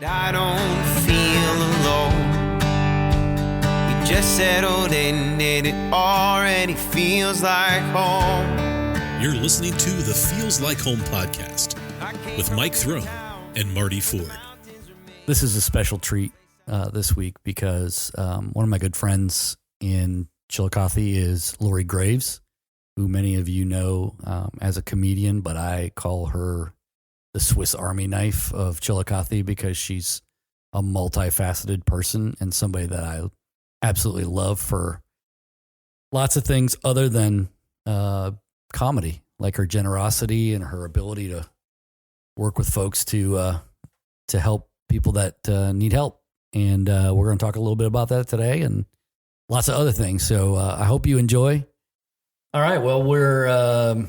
I don't feel alone. We just settled in and it already feels like home. You're listening to the Feels Like Home podcast with Mike Throne and Marty Ford. This is a special treat this week because one of my good friends in Chillicothe is Lori Graves, who many of you know as a comedian, but I call her the Swiss Army knife of Chillicothe because she's a multifaceted person and somebody that I absolutely love for lots of things other than comedy, like her generosity and her ability to work with folks to help people that need help. And we're going to talk a little bit about that today and lots of other things. So I hope you enjoy. All right. Well, we're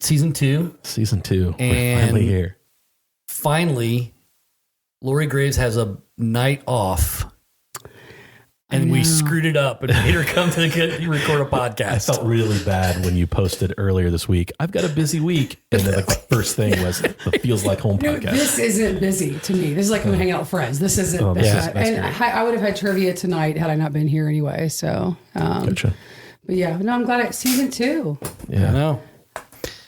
season 2. We're finally here. Finally, Lori Graves has a night off. And we screwed it up and made her come to record a podcast. I felt really bad when you posted earlier this week, I've got a busy week. And then the first thing was the Feels Like Home podcast. This isn't busy to me. This is like I'm hanging out with friends. This isn't. I would have had trivia tonight had I not been here anyway. So, Gotcha. But yeah, no, I'm glad it's season 2. Yeah. I know.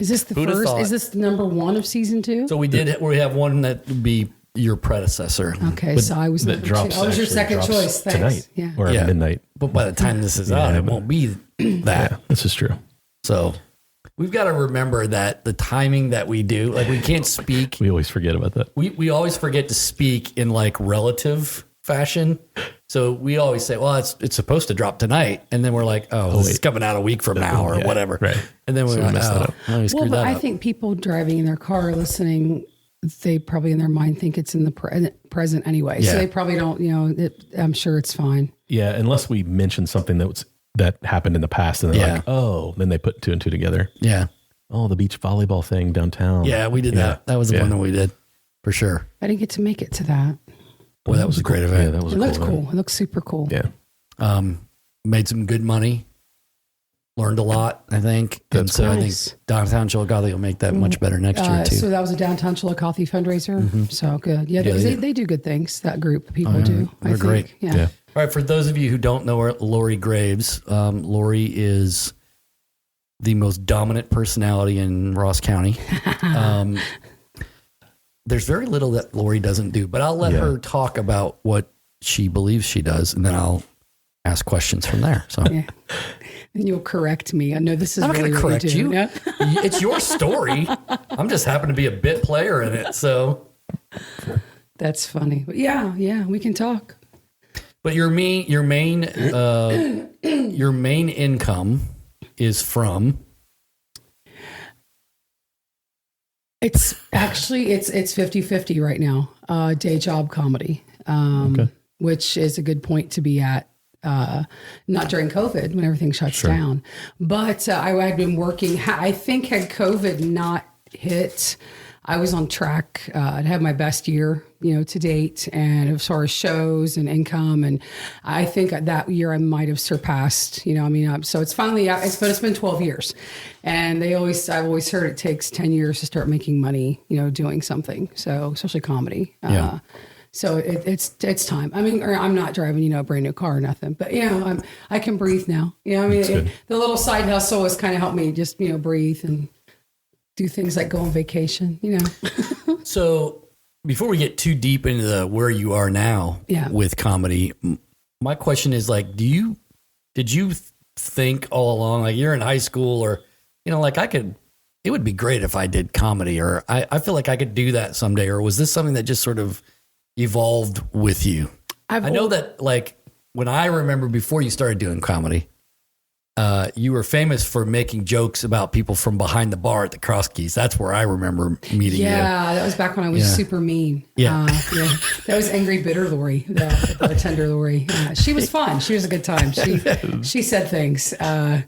Is this the first? Is this number 1 of season 2? So we have one that would be your predecessor. Okay, so I was number 2. I was your second choice. Thanks. Tonight or midnight. But by the time this is out, it won't be that. Yeah, this is true. So we've got to remember that the timing that we do, like we can't speak. We always forget about that. We always forget to speak in like relative fashion. So we always say, well, it's supposed to drop tonight. And then we're like, this is coming out a week from now or whatever. Right. And then we're like, I think people driving in their car listening, they probably in their mind think it's in the present anyway. Yeah. So they probably don't, I'm sure it's fine. Yeah. Unless we mention something that happened in the past and they're like, then they put 2 and 2 together. Yeah. Oh, the beach volleyball thing downtown. Yeah, we did that. That was the one that we did for sure. I didn't get to make it to that. Boy, that was a great event. Yeah, that was It looked cool. It looked super cool. Yeah. Made some good money. Learned a lot, I think. That's I think downtown Chillicothe will make that much better next year, too. So that was a downtown Chillicothe fundraiser. Mm-hmm. So good. Yeah, they do good things. That group of people do. They're great. Yeah. All right. For those of you who don't know Lori Graves, Lori is the most dominant personality in Ross County. There's very little that Lori doesn't do, but I'll let her talk about what she believes she does, and then I'll ask questions from there. So, and you'll correct me. I know this is I'm not really going to correct you. Yeah? It's your story. I'm just happen to be a bit player in it. So that's funny. But yeah, we can talk. But your main income is from. It's actually, it's 50-50 right now. Day job comedy, which is a good point to be at. Not during COVID when everything shuts down, but I had been working. I think had COVID not hit, I was on track. I'd have my best year, to date, and as far as shows and income, and I think that year I might have surpassed. So it's finally out. But it's been 12 years, and I've always heard it takes 10 years to start making money. Doing something. So especially comedy. So it's time. I mean, I'm not driving, a brand new car or nothing, but I can breathe now. The little side hustle has kind of helped me just, breathe and do things like go on vacation, So before we get too deep into where you are now with comedy, my question is like, did you think all along, like you're in high school or, it would be great if I did comedy or I feel like I could do that someday, or was this something that just sort of evolved with you? I know that like when I remember before you started doing comedy, you were famous for making jokes about people from behind the bar at the Cross Keys. That's where I remember meeting you. Yeah, that was back when I was super mean. Yeah. That was Angry Bitter Lori, the bartender Lori. She was fun. She was a good time. She said things. I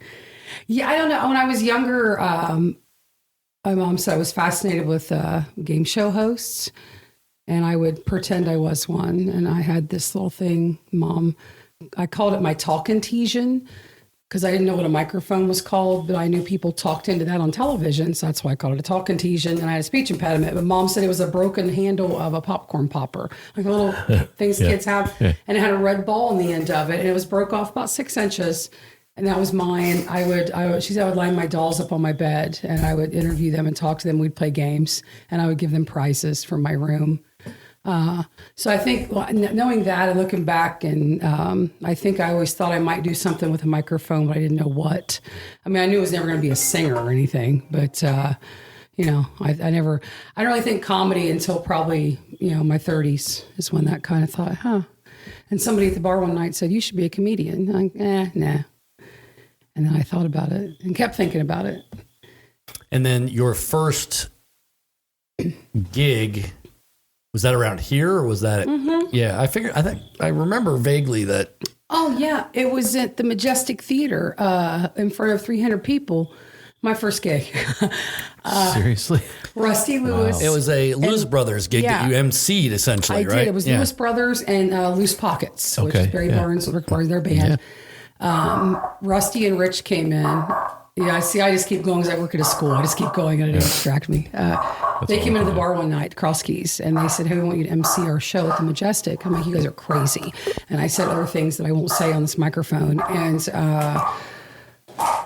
don't know. When I was younger, my mom said I was fascinated with game show hosts. And I would pretend I was one. And I had this little thing, Mom, I called it my talk-in-tesion. because I didn't know what a microphone was called, but I knew people talked into that on television. So that's why I called it a talk contusion. And I had a speech impediment. But Mom said it was a broken handle of a popcorn popper, like the little things kids have. Yeah. And it had a red ball on the end of it. And it was broke off about 6 inches. And that was mine. She said I would line my dolls up on my bed and I would interview them and talk to them. We'd play games and I would give them prizes from my room. So I think knowing that and looking back, and I think I always thought I might do something with a microphone, but I didn't know what. I mean, I knew it was never going to be a singer or anything, but I don't really think comedy until probably, my 30s is when that kind of thought, And somebody at the bar one night said, you should be a comedian. I'm like, nah. And then I thought about it and kept thinking about it. And then your first gig, was that around here or was that? Yeah, I remember vaguely that. Oh yeah, it was at the Majestic Theater in front of 300 people. My first gig. Seriously? Rusty Lewis. It was a Lewis Brothers gig that you emceed essentially, right? I did. It was Lewis Brothers and Loose Pockets, which is Barry Barnes, Rick Barnes, their band. Yeah. Rusty and Rich came in. Yeah, I just keep going because I work at a school. I just keep going and it didn't distract me. They came into the bar one night, Cross Keys, and they said, hey, we want you to MC our show at the Majestic. I'm like, you guys are crazy. And I said other things that I won't say on this microphone. And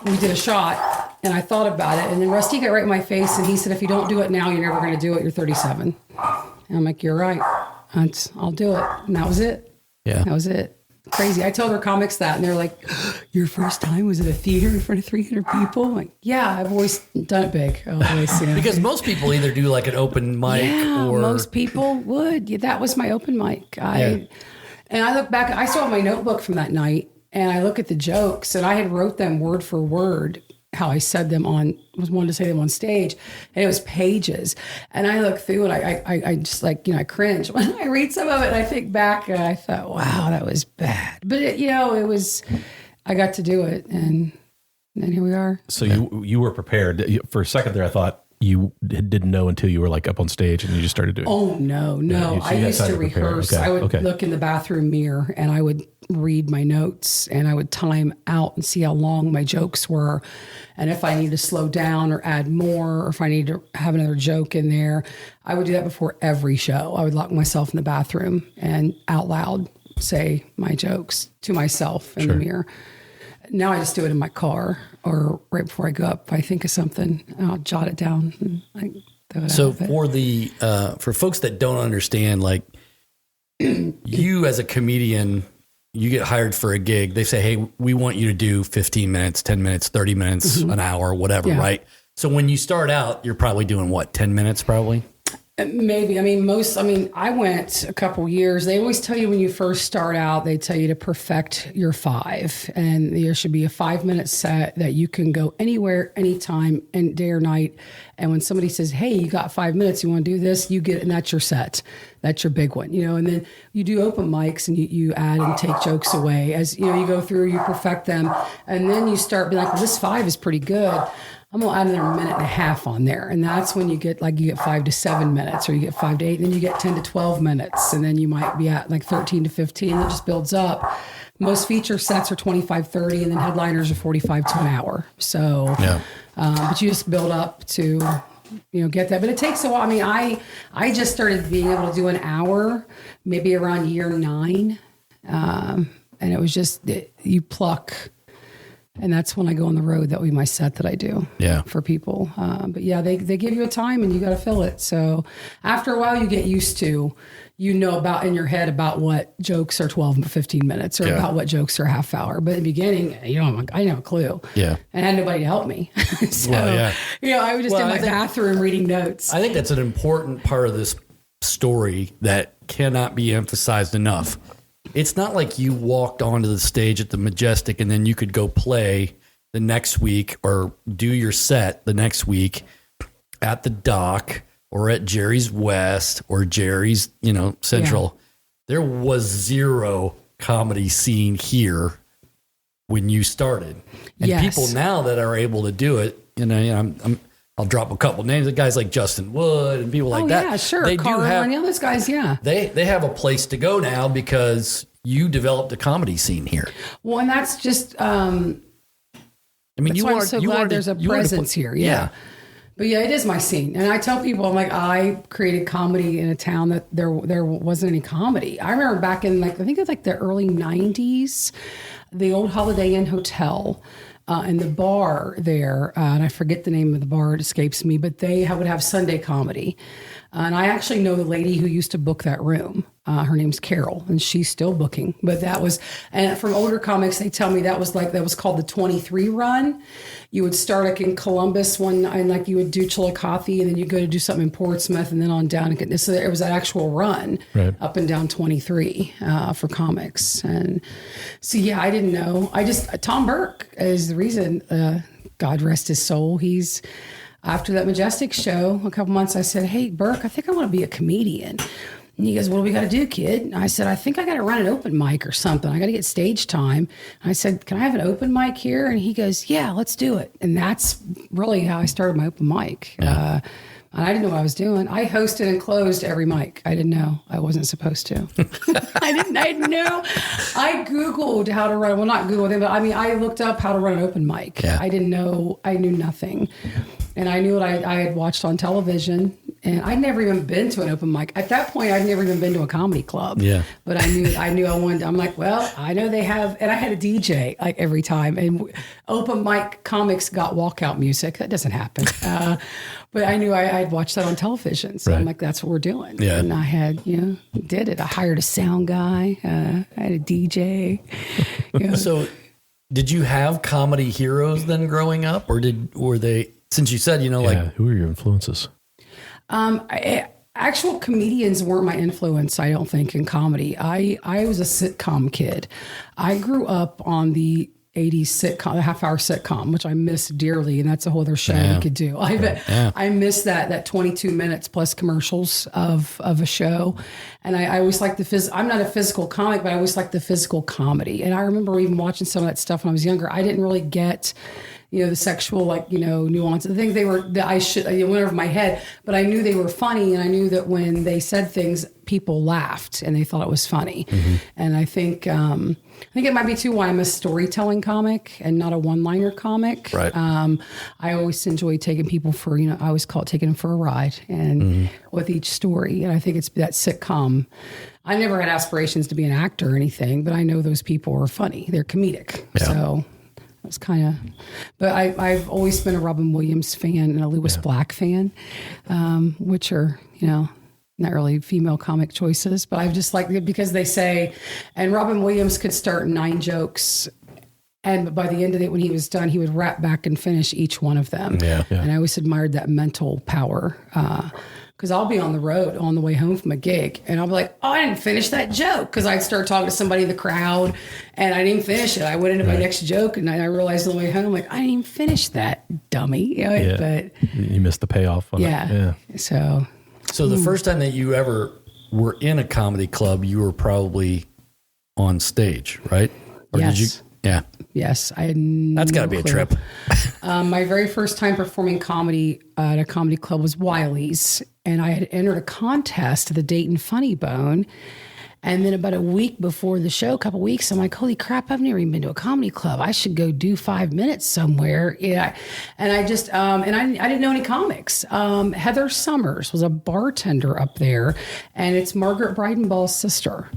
we did a shot, and I thought about it. And then Rusty got right in my face, and he said, if you don't do it now, you're never going to do it. You're 37. And I'm like, you're right. I'll do it. And that was it. Yeah. That was it. Crazy. I told our comics that, and they're like, your first time was at a theater in front of 300 people? I'm like, yeah, I've always done it big. Always, Because most people either do like an open mic or... most people would. Yeah, that was my open mic. And I look back, I still have my notebook from that night, and I look at the jokes, and I had wrote them word for word, how I said them wanted to say them on stage, and it was pages. And I look through and I just I cringe when I read some of it, and I think back and I thought, wow, that was bad. But it was, I got to do it, and here we are. So you were prepared. For a second there, I thought you didn't know until you were like up on stage and you just started doing it. Oh, no. Yeah, I used to rehearse. Okay. I would look in the bathroom mirror and I would read my notes and I would time out and see how long my jokes were. And if I need to slow down or add more, or if I need to have another joke in there, I would do that before every show. I would lock myself in the bathroom and out loud say my jokes to myself in the mirror. Now I just do it in my car or right before I go up. If I think of something, I'll jot it down. So for folks that don't understand, like you as a comedian, you get hired for a gig. They say, hey, we want you to do 15 minutes, 10 minutes, 30 minutes, an hour, whatever, right? So when you start out, you're probably doing what, 10 minutes probably? Maybe. I went a couple years. They always tell you when you first start out, they tell you to perfect your 5. And there should be a 5-minute set that you can go anywhere, anytime, and day or night. And when somebody says, hey, you got 5 minutes, you want to do this, you get it, and that's your set. That's your big one, and then you do open mics and you add and take jokes away as, you go through, you perfect them. And then you start being like, well, this 5 is pretty good. I'm going to add another minute and a half on there. And that's when you get 5 to 7 minutes, or you get 5 to 8, and then you get 10 to 12 minutes. And then you might be at 13 to 15. It just builds up. Most feature sets are 25, 30, and then headliners are 45 to an hour. So, but you just build up to, get that. But it takes a while. I just started being able to do an hour, maybe around year 9. And it was just, you pluck. And that's when I go on the road. That would be my set that I do for people. But they give you a time and you got to fill it. So after a while, you get used to, about in your head about what jokes are 12 and 15 minutes or about what jokes are a half hour. But in the beginning, I didn't have a clue. Yeah. And I had nobody to help me. So, I was just in my bathroom reading notes. I think that's an important part of this story that cannot be emphasized enough. It's not like you walked onto the stage at the Majestic and then you could go play the next week or do your set the next week at the Dock or at Jerry's West or Jerry's, Central. Yeah. There was zero comedy scene here when you started. And people now that are able to do it, I'll drop a couple names of guys like Justin Wood and people like that. Yeah, sure. They Carl do have, and those guys, They have a place to go now because you developed a comedy scene here. Well, and that's just I mean, That's why I'm so glad there's a presence here. Yeah. But yeah, it is my scene. And I tell people, I'm like, I created comedy in a town that there wasn't any comedy. I remember back in I think it was the early 90s, the old Holiday Inn Hotel and the bar there, and I forget the name of the bar, it escapes me, but they would have Sunday comedy. And I actually know the lady who used to book that room. Her name's Carol, and she's still booking. But that was, and from older comics, they tell me that was called the 23 run. You would start in Columbus and you would do Chillicothe, and then you go to do something in Portsmouth, and then on down. So it was an actual run up and down 23 for comics. And so, yeah, I didn't know. Tom Burke is the reason, God rest his soul. After that Majestic show, a couple months, I said, hey, Burke, I think I want to be a comedian. And he goes, what do we got to do, kid? And I said, I think I got to run an open mic or something. I got to get stage time. And I said, can I have an open mic here? And he goes, yeah, let's do it. And that's really how I started my open mic. Yeah. And I didn't know what I was doing. I hosted and closed every mic. I didn't know. I wasn't supposed to. I didn't know. I Googled how to run. Well, not Googled, but I looked up how to run an open mic. Yeah. I didn't know. I knew nothing. And I knew what I had watched on television. And I'd never even been to an open mic. At that point, I'd never even been to a comedy club. Yeah. But I knew I wanted, I'm like, well, I know they have, and I had a DJ every time. And open mic comics got walkout music. That doesn't happen. But I knew I'd watched that on television. So I'm like, that's what we're doing. Yeah. And I had, did it. I hired a sound guy. I had a DJ. So did you have comedy heroes then growing up? Or were they, since you said, who are your influences? Actual comedians weren't my influence, I don't think, in comedy. I was a sitcom kid. I grew up on the 80s sitcom, the half-hour sitcom, which I miss dearly, and that's a whole other show we could do. I miss that 22 minutes plus commercials of a show. And I always liked I'm not a physical comic, but I always liked the physical comedy. And I remember even watching some of that stuff when I was younger. I didn't really get the sexual, nuance. The things that I should, went over my head, but I knew they were funny. And I knew that when they said things, people laughed and they thought it was funny. Mm-hmm. And I think it might be too why I'm a storytelling comic and not a one-liner comic. Right. I always enjoy taking people for, I always call it taking them for a ride and with each story. And I think it's that sitcom. I never had aspirations to be an actor or anything, but I know those people are funny. They're comedic. Yeah. So it's kind of, but I've always been a Robin Williams fan and a Lewis Black fan, which are, not really female comic choices, but I've just liked it because they say, and Robin Williams could start 9 jokes, and by the end of it, when he was done, he would wrap back and finish each one of them. Yeah. And I always admired that mental power. Because I'll be on the road on the way home from a gig, and I'll be like, oh, I didn't finish that joke. Because I'd start talking to somebody in the crowd, and I didn't finish it. I went into my next joke, and I realized on the way home, I'm like, I didn't even finish that, dummy. But you missed the payoff on it. Yeah. So the first time that you ever were in a comedy club, you were probably on stage, right? Or yes. Did you? Yeah. Yes. I had That's got to be a trip. My very first time performing comedy at a comedy club was Wiley's. And I had entered a contest at the Dayton Funny Bone. And then about a week before the show, a couple weeks, I'm like, holy crap, I've never even been to a comedy club. I should go do 5 minutes somewhere. Yeah. And I just, and I didn't know any comics. Heather Summers was a bartender up there, and it's Margaret Breidenball's sister.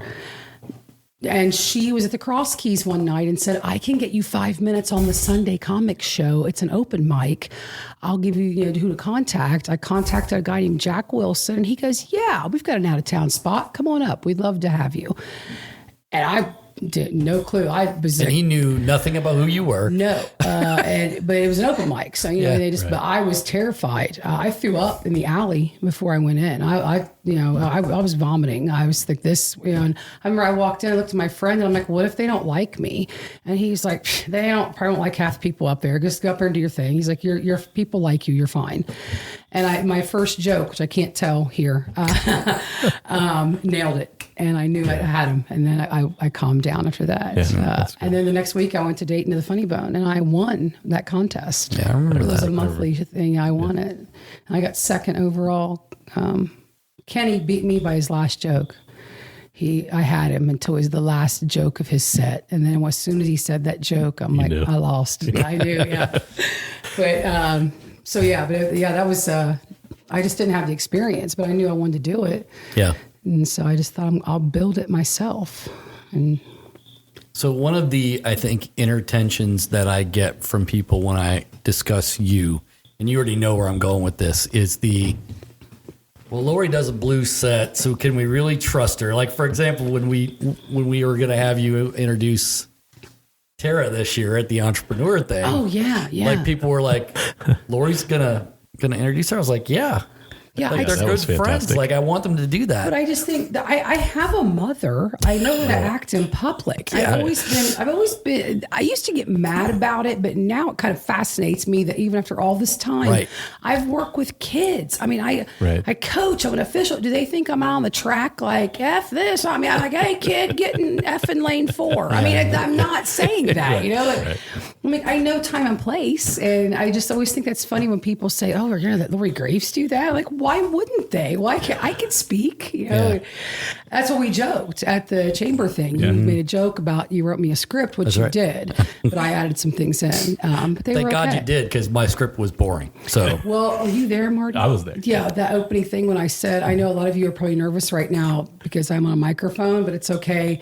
And she was at the Cross Keys one night and said, I can get you 5 minutes on the Sunday comic show. It's an open mic. I'll give you, who to contact. I contacted a guy named Jack Wilson, and he goes, yeah, we've got an out-of-town spot. Come on up. We'd love to have you. And I did no clue. And he knew nothing about who you were. No, but it was an open mic, so But I was terrified. I threw up in the alley before I went in. I was vomiting. I was like this, and I remember I walked in, I looked at my friend, and I'm like, what if they don't like me? And he's like, they probably don't like half the people up there. Just go up there and do your thing. He's like, your people like you. You're fine. And my first joke, which I can't tell here, nailed it. And I knew I had him. And then I calmed down after that. Yeah, and then the next week I went to Dayton to the Funny Bone, and I won that contest. Yeah, I remember that. It was a monthly thing. I won it. And I got second overall. Kenny beat me by his last joke. I had him until it was the last joke of his set. And then as soon as he said that joke, I'm like, knew. I lost. Yeah, I knew. Yeah. But, that was, I just didn't have the experience, but I knew I wanted to do it. Yeah. And so I just thought I'll build it myself. And so one of the, I think, inner tensions that I get from people when I discuss you, and you already know where I'm going with this, is well, Lori does a blues set, so can we really trust her? Like, for example, when we were going to have you introduce Tara this year at the entrepreneur thing. oh yeah. Like, people were like, Lori's gonna introduce her. I was like, yeah. Yeah, Like, they're that was good friends. fantastic. Like, I want them to do that. But I just think that I have a mother. I know how to act in public. I've always been, I used to get mad about it, but now it kind of fascinates me that even after all this time, Right. I've worked with kids. I mean, I coach, I'm an official. Do they think I'm out on the track like, F this? I mean, I'm like, hey kid, get in F in lane 4. I mean, I'm not saying that, you know, like, I mean, I know time and place. And I just always think that's funny when people say, oh, we're going to let Lori Graves do that. Like, why wouldn't they? Why can't I can speak? You know, that's what we joked at the chamber thing. You made a joke about you wrote me a script, which you did, but I added some things in. But they Thank were God okay. you did, because my script was boring. So Well, are you there, Marty? I was there. Yeah, that opening thing when I said, I know a lot of you are probably nervous right now because I'm on a microphone, but it's okay.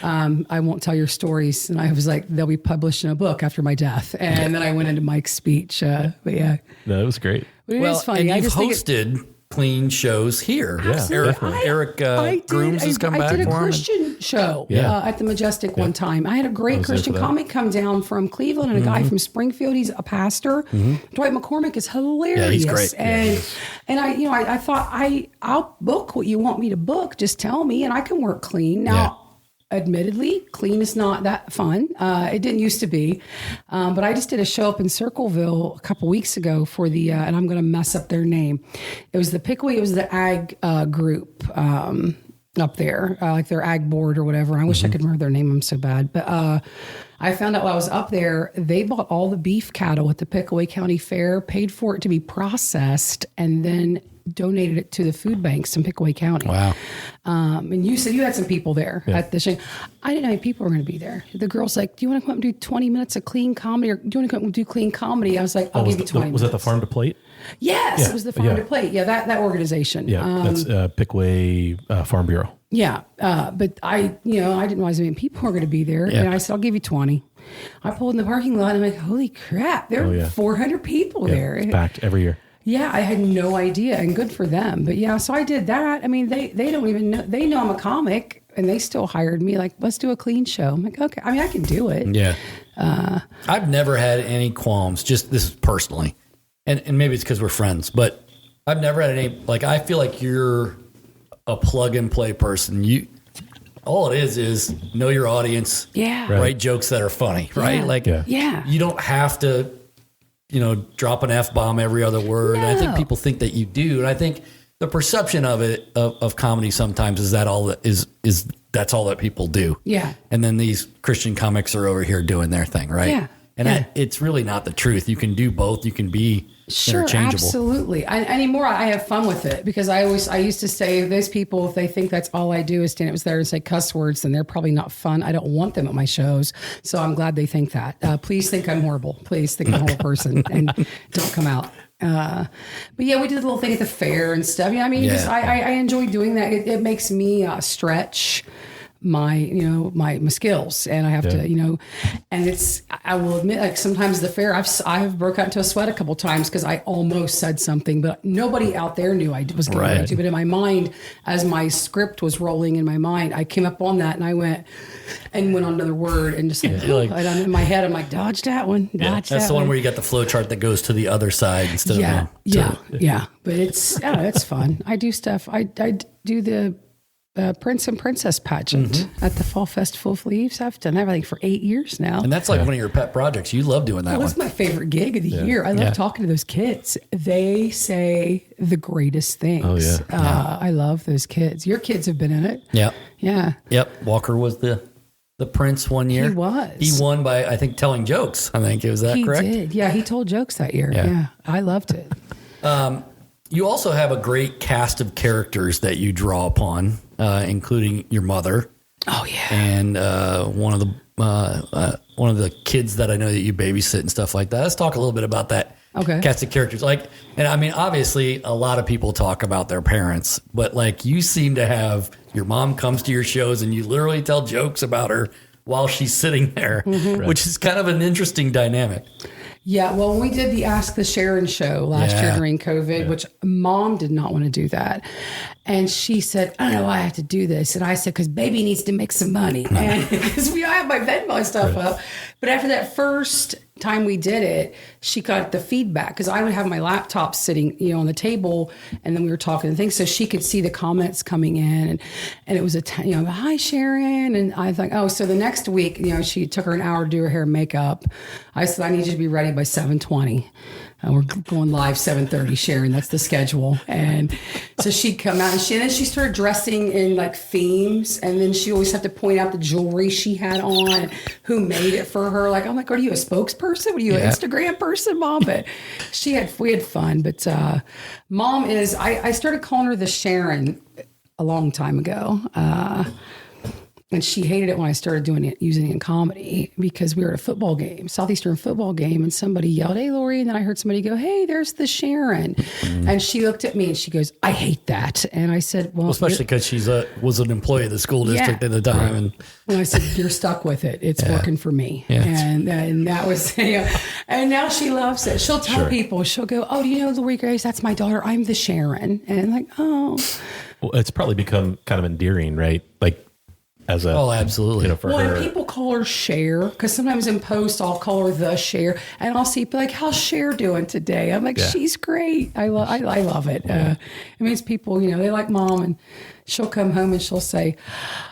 I won't tell your stories. And I was like, they'll be published in a book after my death. And then I went into Mike's speech. But yeah, No, it was great. but it is funny. and I you've just think hosted clean shows here. Absolutely. Eric I Grooms has come back I did a for him. Christian show Yeah. at the Majestic one time. I had a great there Christian for that. comic come down from Cleveland and a guy from Springfield. He's a pastor. Dwight McCormick is hilarious. Yeah, he's great. And I thought I'll book what you want me to book. Just tell me and I can work clean. Now, admittedly, clean is not that fun. It didn't used to be. But I just did a show up in Circleville a couple weeks ago for the, and I'm going to mess up their name. It was the Pickaway, it was the ag group up there, like their ag board or whatever. I wish I could remember their name. I'm so bad. But I found out while I was up there, they bought all the beef cattle at the Pickaway County Fair, paid for it to be processed, and then donated it to the food banks in Pickaway County. Wow. And you said you had some people there at the show. I didn't know how many people were going to be there. The girl's like, do you want to come up and do 20 minutes of clean comedy? Or do you want to come up and do clean comedy? I was like, I'll give you 20 Was that the minutes. Farm to Plate? Yes, it was the Farm to Plate. Yeah, that organization. Yeah, that's Pickaway Farm Bureau. Yeah, but I didn't realize how many people were going to be there. And I said, I'll give you 20. I pulled in the parking lot and I'm like, holy crap, there are 400 people there. It's packed every year. Yeah, I had no idea, and good for them. But yeah, so I did that. I mean, they don't even know. They know I'm a comic, and they still hired me. Like, let's do a clean show. I'm like, okay. I mean, I can do it. Yeah. I've never had any qualms, just this is personally. And maybe it's because we're friends, but I've never had any, like, I feel like you're a plug and play person. All it is know your audience. Yeah. Write jokes that are funny, right? Yeah. Like, Yeah. you don't have to, drop an F-bomb every other word. And I think people think that you do. And I think the perception of it, of comedy sometimes is that all that is that's all that people do. Yeah. And then these Christian comics are over here doing their thing, right? Yeah. And it's really not the truth. You can do both. You can be interchangeable. Absolutely. Anymore, I have fun with it because I used to say those people, if they think that's all I do is stand up there and say cuss words, then they're probably not fun. I don't want them at my shows. So I'm glad they think that. Please think I'm horrible. Please think I'm a horrible person and don't come out. But yeah, we did a little thing at the fair and stuff. Yeah, I mean, I enjoy doing that. It makes me stretch my skills, and I have to, and I will admit, like sometimes the fair, I've broke out into a sweat a couple times because I almost said something, but nobody out there knew I was getting ready to. But in my mind, as my script was rolling in my mind, I came up on that and I went on another word and just in my head, I'm like, dodge that one. Dodge That's that the one where you got the flow chart that goes to the other side instead of yeah. But it's fun. I do stuff. I do the Prince and Princess pageant at the Fall Festival of Leaves. I've done everything for 8 years now. And that's like one of your pet projects. You love doing that one. It's my favorite gig of the year. I love talking to those kids. They say the greatest things. Oh, yeah. I love those kids. Your kids have been in it. Yeah. Yeah. Yep. Walker was the prince one year. He was. He won by, I think, telling jokes. I think it was that correct? He did. Yeah, he told jokes that year. Yeah. I loved it. You also have a great cast of characters that you draw upon. including your mother. Oh yeah. And one of the kids that I know that you babysit and stuff like that. Let's talk a little bit about that. Okay. Cast of characters. Like, and I mean, obviously a lot of people talk about their parents, but like you seem to have, your mom comes to your shows and you literally tell jokes about her while she's sitting there, which is kind of an interesting dynamic. Yeah, well, we did the Ask the Sharon show last year during COVID, which Mom did not want to do that. And she said, I don't know why I have to do this. And I said, because baby needs to make some money. And because I have my Venmo stuff up. But after that first time we did it, she got the feedback because I would have my laptop sitting, on the table, and then we were talking and things, so she could see the comments coming in, and it was hi Sharon, and I thought, oh, so the next week, she took her an hour to do her hair and makeup. I said, I need you to be ready by 7:20. We're going live 7:30, Sharon. That's the schedule. And so she'd come out, and then she started dressing in like themes, and then she always had to point out the jewelry she had on, who made it for her. Like, I'm like, are you a spokesperson? Were you an Instagram person, Mom? But we had fun. But Mom is, I started calling her the Sharon a long time ago. And she hated it when I started using it in comedy, because we were at a football game, Southeastern football game, and somebody yelled, "Hey, Lori!" And then I heard somebody go, "Hey, there's the Sharon." And she looked at me and she goes, "I hate that." And I said, "Well, especially because was an employee of the school district at the time." And I said, "You're stuck with it. It's working for me." Yeah. And that was, and now she loves it. She'll tell people, she'll go, "Oh, do you know Lori Grace? That's my daughter. I'm the Sharon." And I'm like, oh. Well, it's probably become kind of endearing, right? Like, as a, absolutely. For her. And people call her Cher, because sometimes in post I'll call her the Cher, and I'll see like, how's Cher doing today? I'm like, she's great. I love it. It means people, they like Mom, and she'll come home and she'll say,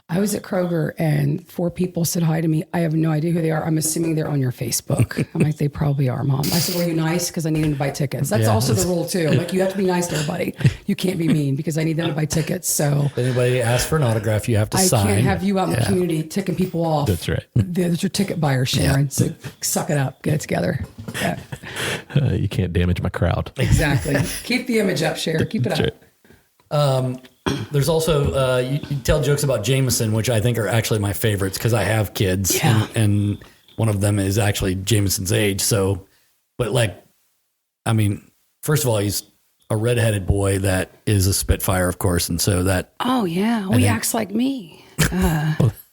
I was at Kroger and 4 people said hi to me. I have no idea who they are. I'm assuming they're on your Facebook. I'm like, they probably are, Mom. I said, were you nice? Because I need them to buy tickets. That's also the rule too. Like, you have to be nice to everybody. You can't be mean, because I need them to buy tickets. So if anybody asks for an autograph, you have to sign. I can't have you out in the community ticking people off. That's right. There's your ticket buyer, Sharon. So suck it up. Get it together. Yeah. You can't damage my crowd. Exactly. Keep the image up, Sharon. Keep it up. Right. There's also, you tell jokes about Jameson, which I think are actually my favorites, because I have kids, and one of them is actually Jameson's age. So, but like, I mean, first of all, he's a redheaded boy that is a Spitfire, of course. And so that. Oh, yeah. Well, he acts like me.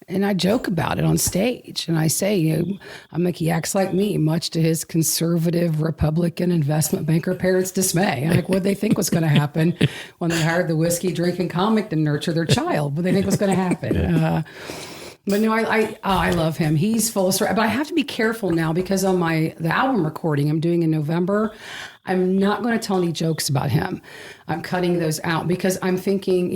And I joke about it on stage. And I say, I'm like, he acts like me, much to his conservative Republican investment banker parents' dismay. I'm like, what they think was going to happen when they hired the whiskey drinking comic to nurture their child? What they think was going to happen? But no, I love him. He's full of story. But I have to be careful now, because on the album recording I'm doing in November, I'm not going to tell any jokes about him. I'm cutting those out, because I'm thinking,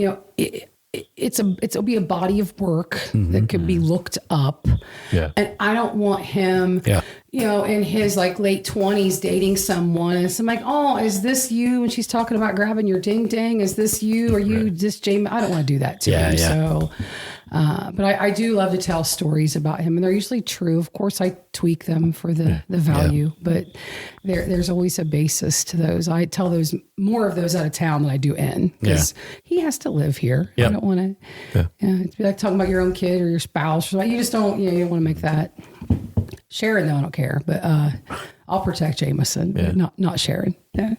it'll be a body of work that could be looked up. Yeah. And I don't want him, in his like late 20s dating someone. And so I'm like, oh, is this you? And she's talking about grabbing your ding ding. Is this you? Are you just Jamie? I don't want to do that to him. So, but I do love to tell stories about him, and they're usually true. Of course, I tweak them for the value, but there's always a basis to those. I tell more of those out of town than I do in, because he has to live here. I don't want to, it's like talking about your own kid or your spouse. You just don't, you don't want to make that. Sharon, though, I don't care, but I'll protect Jameson, but not Sharon. Yeah.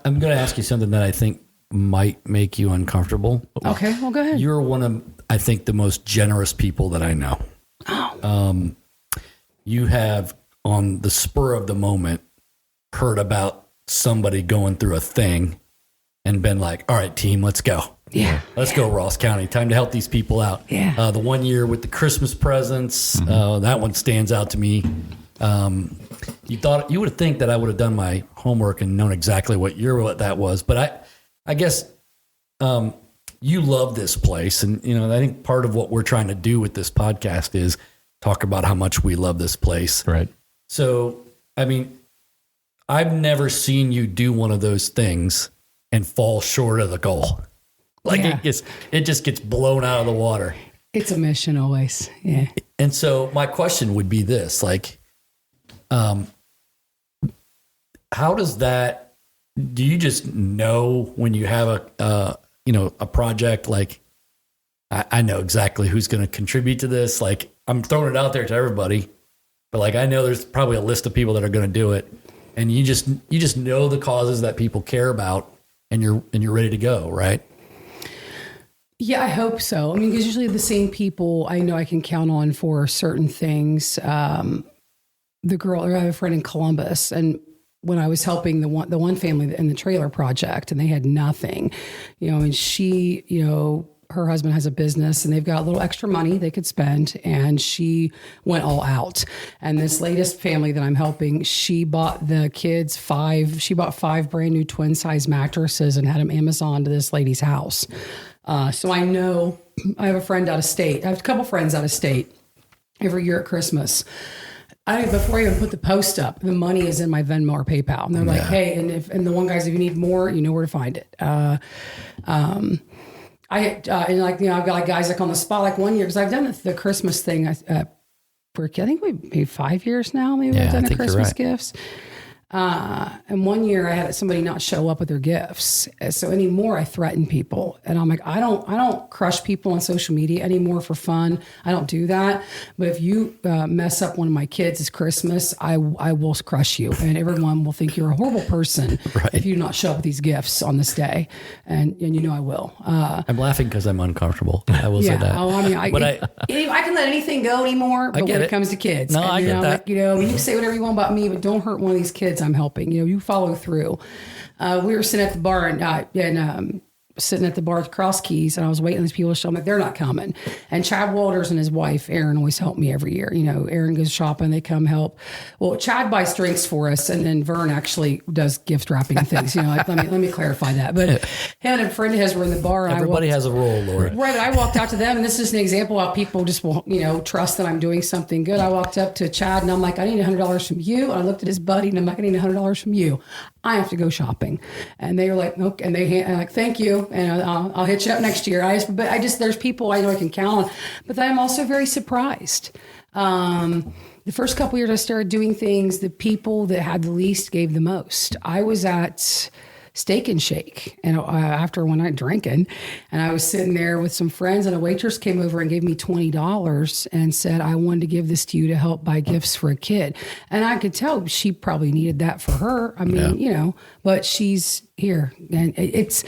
I'm going to ask you something that I think might make you uncomfortable. Okay, well, go ahead. You're one of, I think, the most generous people that I know. Oh. You have, on the spur of the moment, heard about somebody going through a thing and been like, all right, team, let's go. Yeah. Let's go, Ross County. Time to help these people out. Yeah. The one year with the Christmas presents, that one stands out to me. You would think that I would have done my homework and known exactly what that was, but I guess you love this place, and I think part of what we're trying to do with this podcast is talk about how much we love this place. Right. So, I mean, I've never seen you do one of those things and fall short of the goal. Like it just gets blown out of the water. It's a mission always. Yeah. And so my question would be this, like, how does that, do you just know when you have a project, like I know exactly who's going to contribute to this. Like, I'm throwing it out there to everybody, but like, I know there's probably a list of people that are going to do it. And you just know the causes that people care about, and you're ready to go, right? Yeah, I hope so. I mean, because usually the same people I know I can count on for certain things. I have a friend in Columbus, and when I was helping the one family in the trailer project, and they had nothing, and she, her husband has a business and they've got a little extra money they could spend, and she went all out. And this latest family that I'm helping, she bought the kids five brand new twin size mattresses and had them Amazon to this lady's house. So I know I have a friend out of state. I have a couple friends out of state every year at Christmas. Before I even put the post up, the money is in my Venmo or PayPal. And they're like, hey, and the one guys, if you need more, you know where to find it. I've got like guys like on the spot, like one year, because I've done the Christmas thing for, I think maybe 5 years now, maybe I've done the Christmas gifts. And one year I had somebody not show up with their gifts. So anymore, I threaten people, and I'm like, I don't crush people on social media anymore for fun. I don't do that. But if you mess up one of my kids' Christmas, I will crush you, and everyone will think you're a horrible person if you do not show up with these gifts on this day. And I will. I'm laughing because I'm uncomfortable. I will say that. Oh, I mean, I can let anything go anymore, but when it comes to kids, I get that. Like, you can say whatever you want about me, but don't hurt one of these kids I'm helping. You follow through. We were sitting at the bar sitting at the bar at Cross Keys, and I was waiting for these people to show up. They're not coming. And Chad Walters and his wife, Erin, always help me every year. Erin goes shopping, they come help. Well, Chad buys drinks for us, and then Vern actually does gift wrapping and things. Let me clarify that. But him and a friend of his were in the bar. And everybody has a role, Laura. Right. I walked out to them, and this is an example of how people just will, trust that I'm doing something good. I walked up to Chad, and I'm like, I need $100 from you. And I looked at his buddy, and I'm like, I need $100 from you. I have to go shopping. And they were like, okay. And I'm like, thank you. And I'll hit you up next year. There's people I know I can count on, but I'm also very surprised. The first couple of years I started doing things, the people that had the least gave the most. I was at Steak and Shake, and after one night drinking, and I was sitting there with some friends, and a waitress came over and gave me $20 and said, I wanted to give this to you to help buy gifts for a kid. And I could tell she probably needed that for her. I mean, but she's here, and it's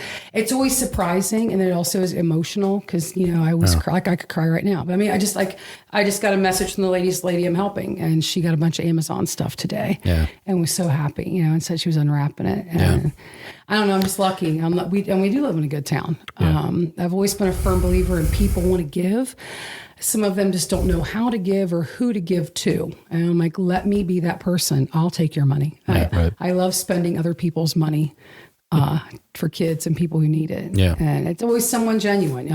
always surprising, and it also is emotional because I always cry. Like I could cry right now, but I mean, I just got a message from the lady I'm helping, and she got a bunch of Amazon stuff today, and was so happy, and said she was unwrapping it, and I don't know, I'm just lucky. We do live in a good town. I've always been a firm believer in people want to give. Some of them just don't know how to give or who to give to. And I'm like, let me be that person. I'll take your money. I love spending other people's money for kids and people who need it. Yeah. And it's always someone genuine.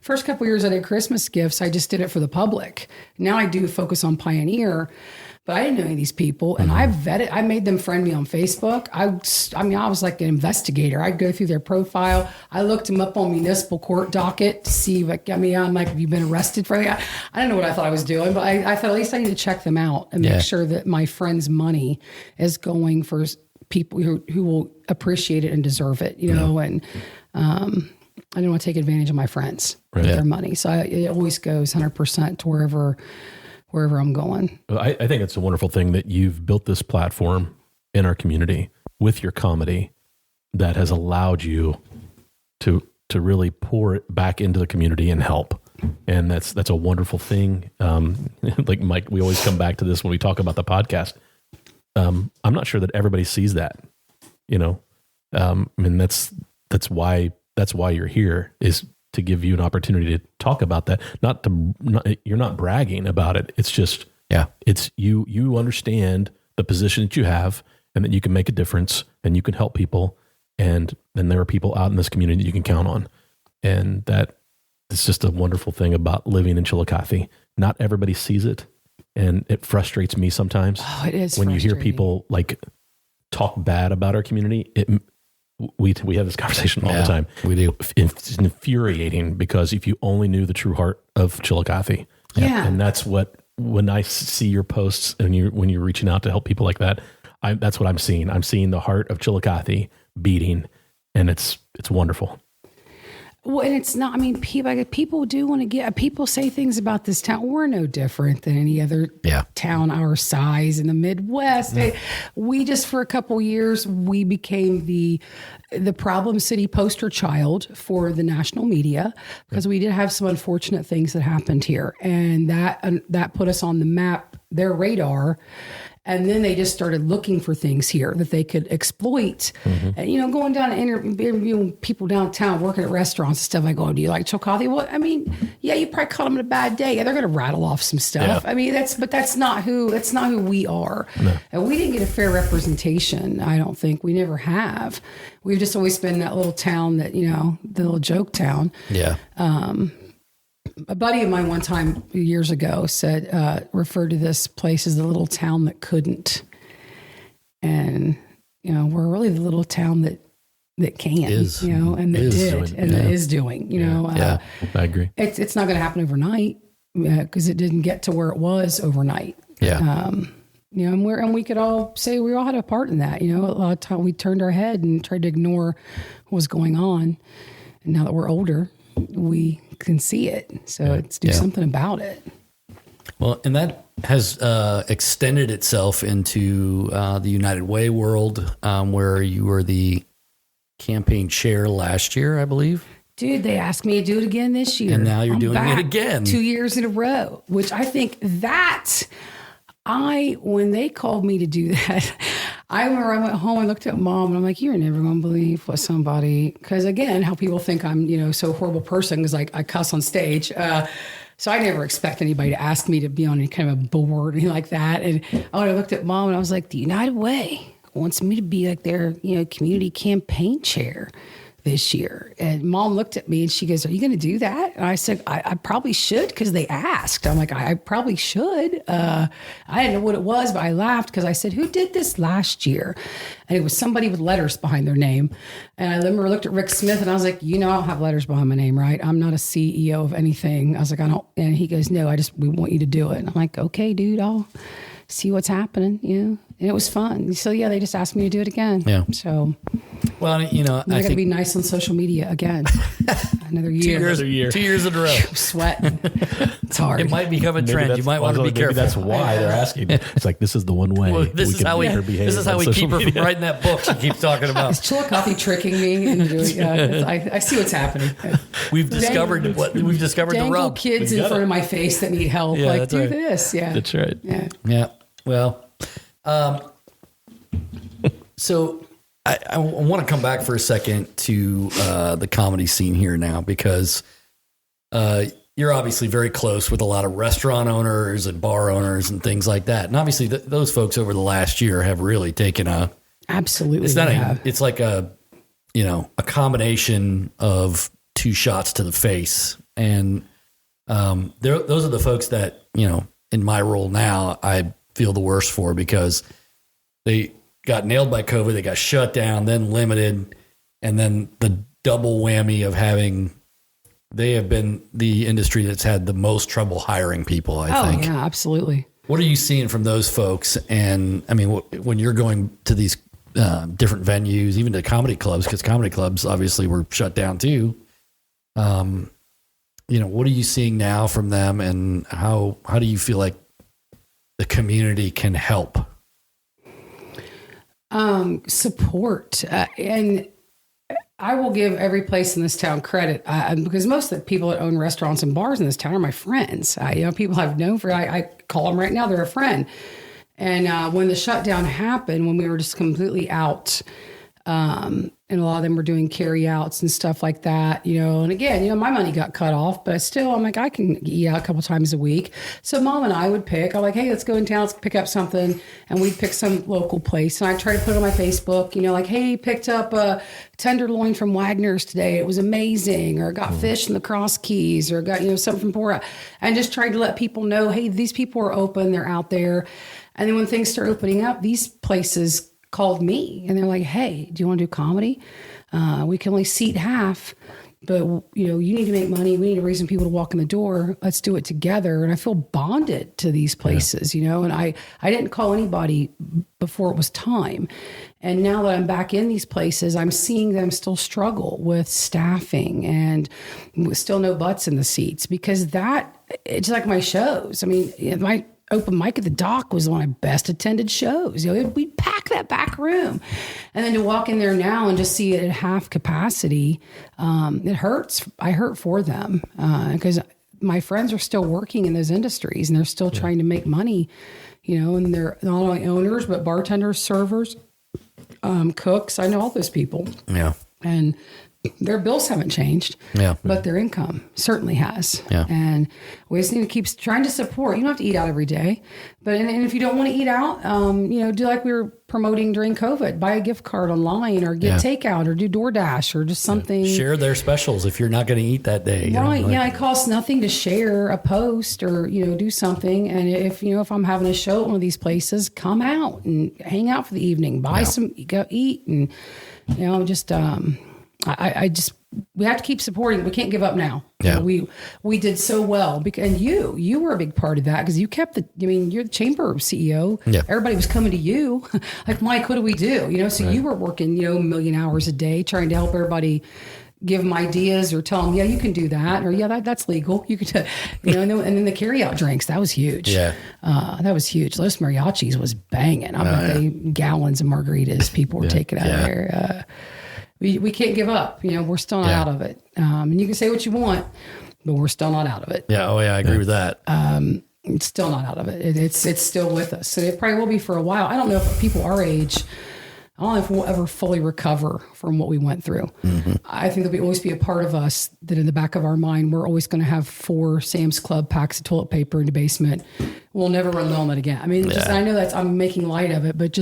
First couple of years I did Christmas gifts, I just did it for the public. Now I do focus on Pioneer, but I didn't know any of these people, and I made them friend me on Facebook. I was like an investigator. I'd go through their profile. I looked them up on municipal court docket to see, I'm like, have you been arrested for that? I don't know what I thought I was doing, but I thought at least I need to check them out and make sure that my friend's money is going for people who will appreciate it and deserve it, and I don't want to take advantage of my friends with their money. So it always goes 100% to wherever I'm going. I think it's a wonderful thing that you've built this platform in our community with your comedy that has allowed you to really pour it back into the community and help. And that's a wonderful thing. Like Mike, we always come back to this when we talk about the podcast. I'm not sure that everybody sees that, and that's why you're here, is to give you an opportunity to talk about that. You're not bragging about it. It's just, it's you understand the position that you have, and that you can make a difference, and you can help people. And then there are people out in this community that you can count on. And that it's just a wonderful thing about living in Chillicothe. Not everybody sees it. And it frustrates me sometimes. Oh, it is when you hear people like talk bad about our community. We have this conversation all the time. We do. It's infuriating, because if you only knew the true heart of Chillicothe, and that's what, when I see your posts and when you're reaching out to help people like that, that's what I'm seeing. I'm seeing the heart of Chillicothe beating, and it's wonderful. Well, and it's not, I mean, people do want to people say things about this town. We're no different than any other town our size in the Midwest. We just, for a couple years, we became the problem city poster child for the national media because we did have some unfortunate things that happened here. And that put us on the map, their radar. And then they just started looking for things here that they could exploit. And, going down and interviewing people downtown, working at restaurants and stuff. I go, do you like Chillicothe? Well, I mean, yeah, you probably caught them on a bad day. Yeah, they're going to rattle off some stuff. I mean, that's not who we are. No. And we didn't get a fair representation. I don't think. We never have. We've just always been that little town that, the little joke town. Yeah. A buddy of mine one time years ago said, referred to this place as the little town that couldn't. And, we're really the little town that can, and that did, and that is doing, I agree. It's not going to happen overnight because it didn't get to where it was overnight. Yeah. And we could all say we all had a part in that. A lot of time we turned our head and tried to ignore what was going on. And now that we're older, we can see it. So let's do something about it. Well, and that has extended itself into the United Way world, where you were the campaign chair last year, I believe. Dude, they asked me to do it again this year. And now you're doing it again. 2 years in a row, which I think when they called me to do that, I remember I went home and looked at Mom and I'm like, you're never going to believe what because again, how people think I'm, so horrible person because I cuss on stage. So I never expect anybody to ask me to be on any kind of a board or anything like that. And I looked at Mom and I was like, the United Way wants me to be like their, community campaign chair this year. And Mom looked at me and she goes, are you going to do that? And I said, I probably should because they asked. I'm like, I probably should. I didn't know what it was, but I laughed because I said, who did this last year? And it was somebody with letters behind their name. And I remember looked at Rick Smith and I was like, I don't have letters behind my name, right? I'm not a CEO of anything. I was like, I don't. And he goes, no, we want you to do it. And I'm like, okay, dude, I'll see what's happening, And it was fun. So they just asked me to do it again. Yeah. So, well, I got to be nice on social media again. Another year. 2 years in a row. I'm sweating. It's hard. It might become a trend. You might want to be careful. That's why they're asking. It's like, this is the one way. Well, this is how we keep her from writing that book she keeps talking about. Is Chillicothe tricking me into doing? I see what's happening. We've discovered the rub. Kids in front of my face that need help. Yeah, do this. Yeah, that's right. Yeah. Well, so I want to come back for a second to the comedy scene here now because you're obviously very close with a lot of restaurant owners and bar owners and things like that. And obviously those folks over the last year have really taken absolutely. It's like a combination of two shots to the face. And those are the folks that, in my role now, I feel the worst for because they got nailed by COVID. They got shut down, then limited. And then the double whammy of they have been the industry that's had the most trouble hiring people, I think. Oh, yeah, absolutely. What are you seeing from those folks? And I mean, when you're going to these different venues, even to comedy clubs, because comedy clubs obviously were shut down too. What are you seeing now from them and how do you feel like the community can help? Support. And I will give every place in this town credit because most of the people that own restaurants and bars in this town are my friends. People I've known I call them right now. They're a friend. And when the shutdown happened, when we were just completely out, and a lot of them were doing carry outs and stuff like that, and again, my money got cut off, but still I'm like, I can eat out a couple times a week. So Mom and I would I'm like, hey, let's go in town, let's pick up something. And we'd pick some local place. And I try to put it on my Facebook, like, hey, picked up a tenderloin from Wagner's today. It was amazing. Or got fish in the Cross Keys or got, something from Pora. And just tried to let people know, hey, these people are open. They're out there. And then when things start opening up, these places called me and they're like, hey, do you want to do comedy? We can only seat half. but you need to make money. We need a reason people to walk in the door. Let's do it together. And I feel bonded to these places, and I didn't call anybody before it was time. And now that I'm back in these places, I'm seeing them still struggle with staffing and still no butts in the seats, because it's like my shows. I mean, my open mic at the Dock was one of my best attended shows. We'd pack that back room. And then to walk in there now and just see it at half capacity, it hurts. I hurt for them because my friends are still working in those industries and they're still trying to make money, and they're not only owners, but bartenders, servers, cooks. I know all those people. Yeah. And their bills haven't changed, but their income certainly has. Yeah. And we just need to keep trying to support. You don't have to eat out every day, but and if you don't want to eat out, do like we were promoting during COVID, buy a gift card online or get takeout or do DoorDash or just something. Share their specials if you're not going to eat that day. Right. It costs nothing to share a post or, do something. And if I'm having a show at one of these places, come out and hang out for the evening, buy some, go eat. And, we have to keep supporting. We can't give up now. Yeah. We did so well and you were a big part of that because you kept you're the chamber CEO. Yeah. Everybody was coming to you like, Mike, what do we do? So you were working, a million hours a day trying to help everybody give them ideas or tell them, you can do that. Or that's legal. You could, and then the carry out drinks, that was huge. Yeah. That was huge. Los Mariachis was banging. I bet gallons of margaritas people were taking out of there. We can't give up. We're still not out of it. And you can say what you want, but we're still not out of it. Yeah. Oh, yeah. I agree with that. It's still not out of it. It's still with us. So it probably will be for a while. I don't know if people our age, I don't know if we'll ever fully recover from what we went through. Mm-hmm. I think there'll always be a part of us that in the back of our mind, we're always going to have 4 Sam's Club packs of toilet paper in the basement. We'll never run low on that again. I mean, I know I'm making light of it, but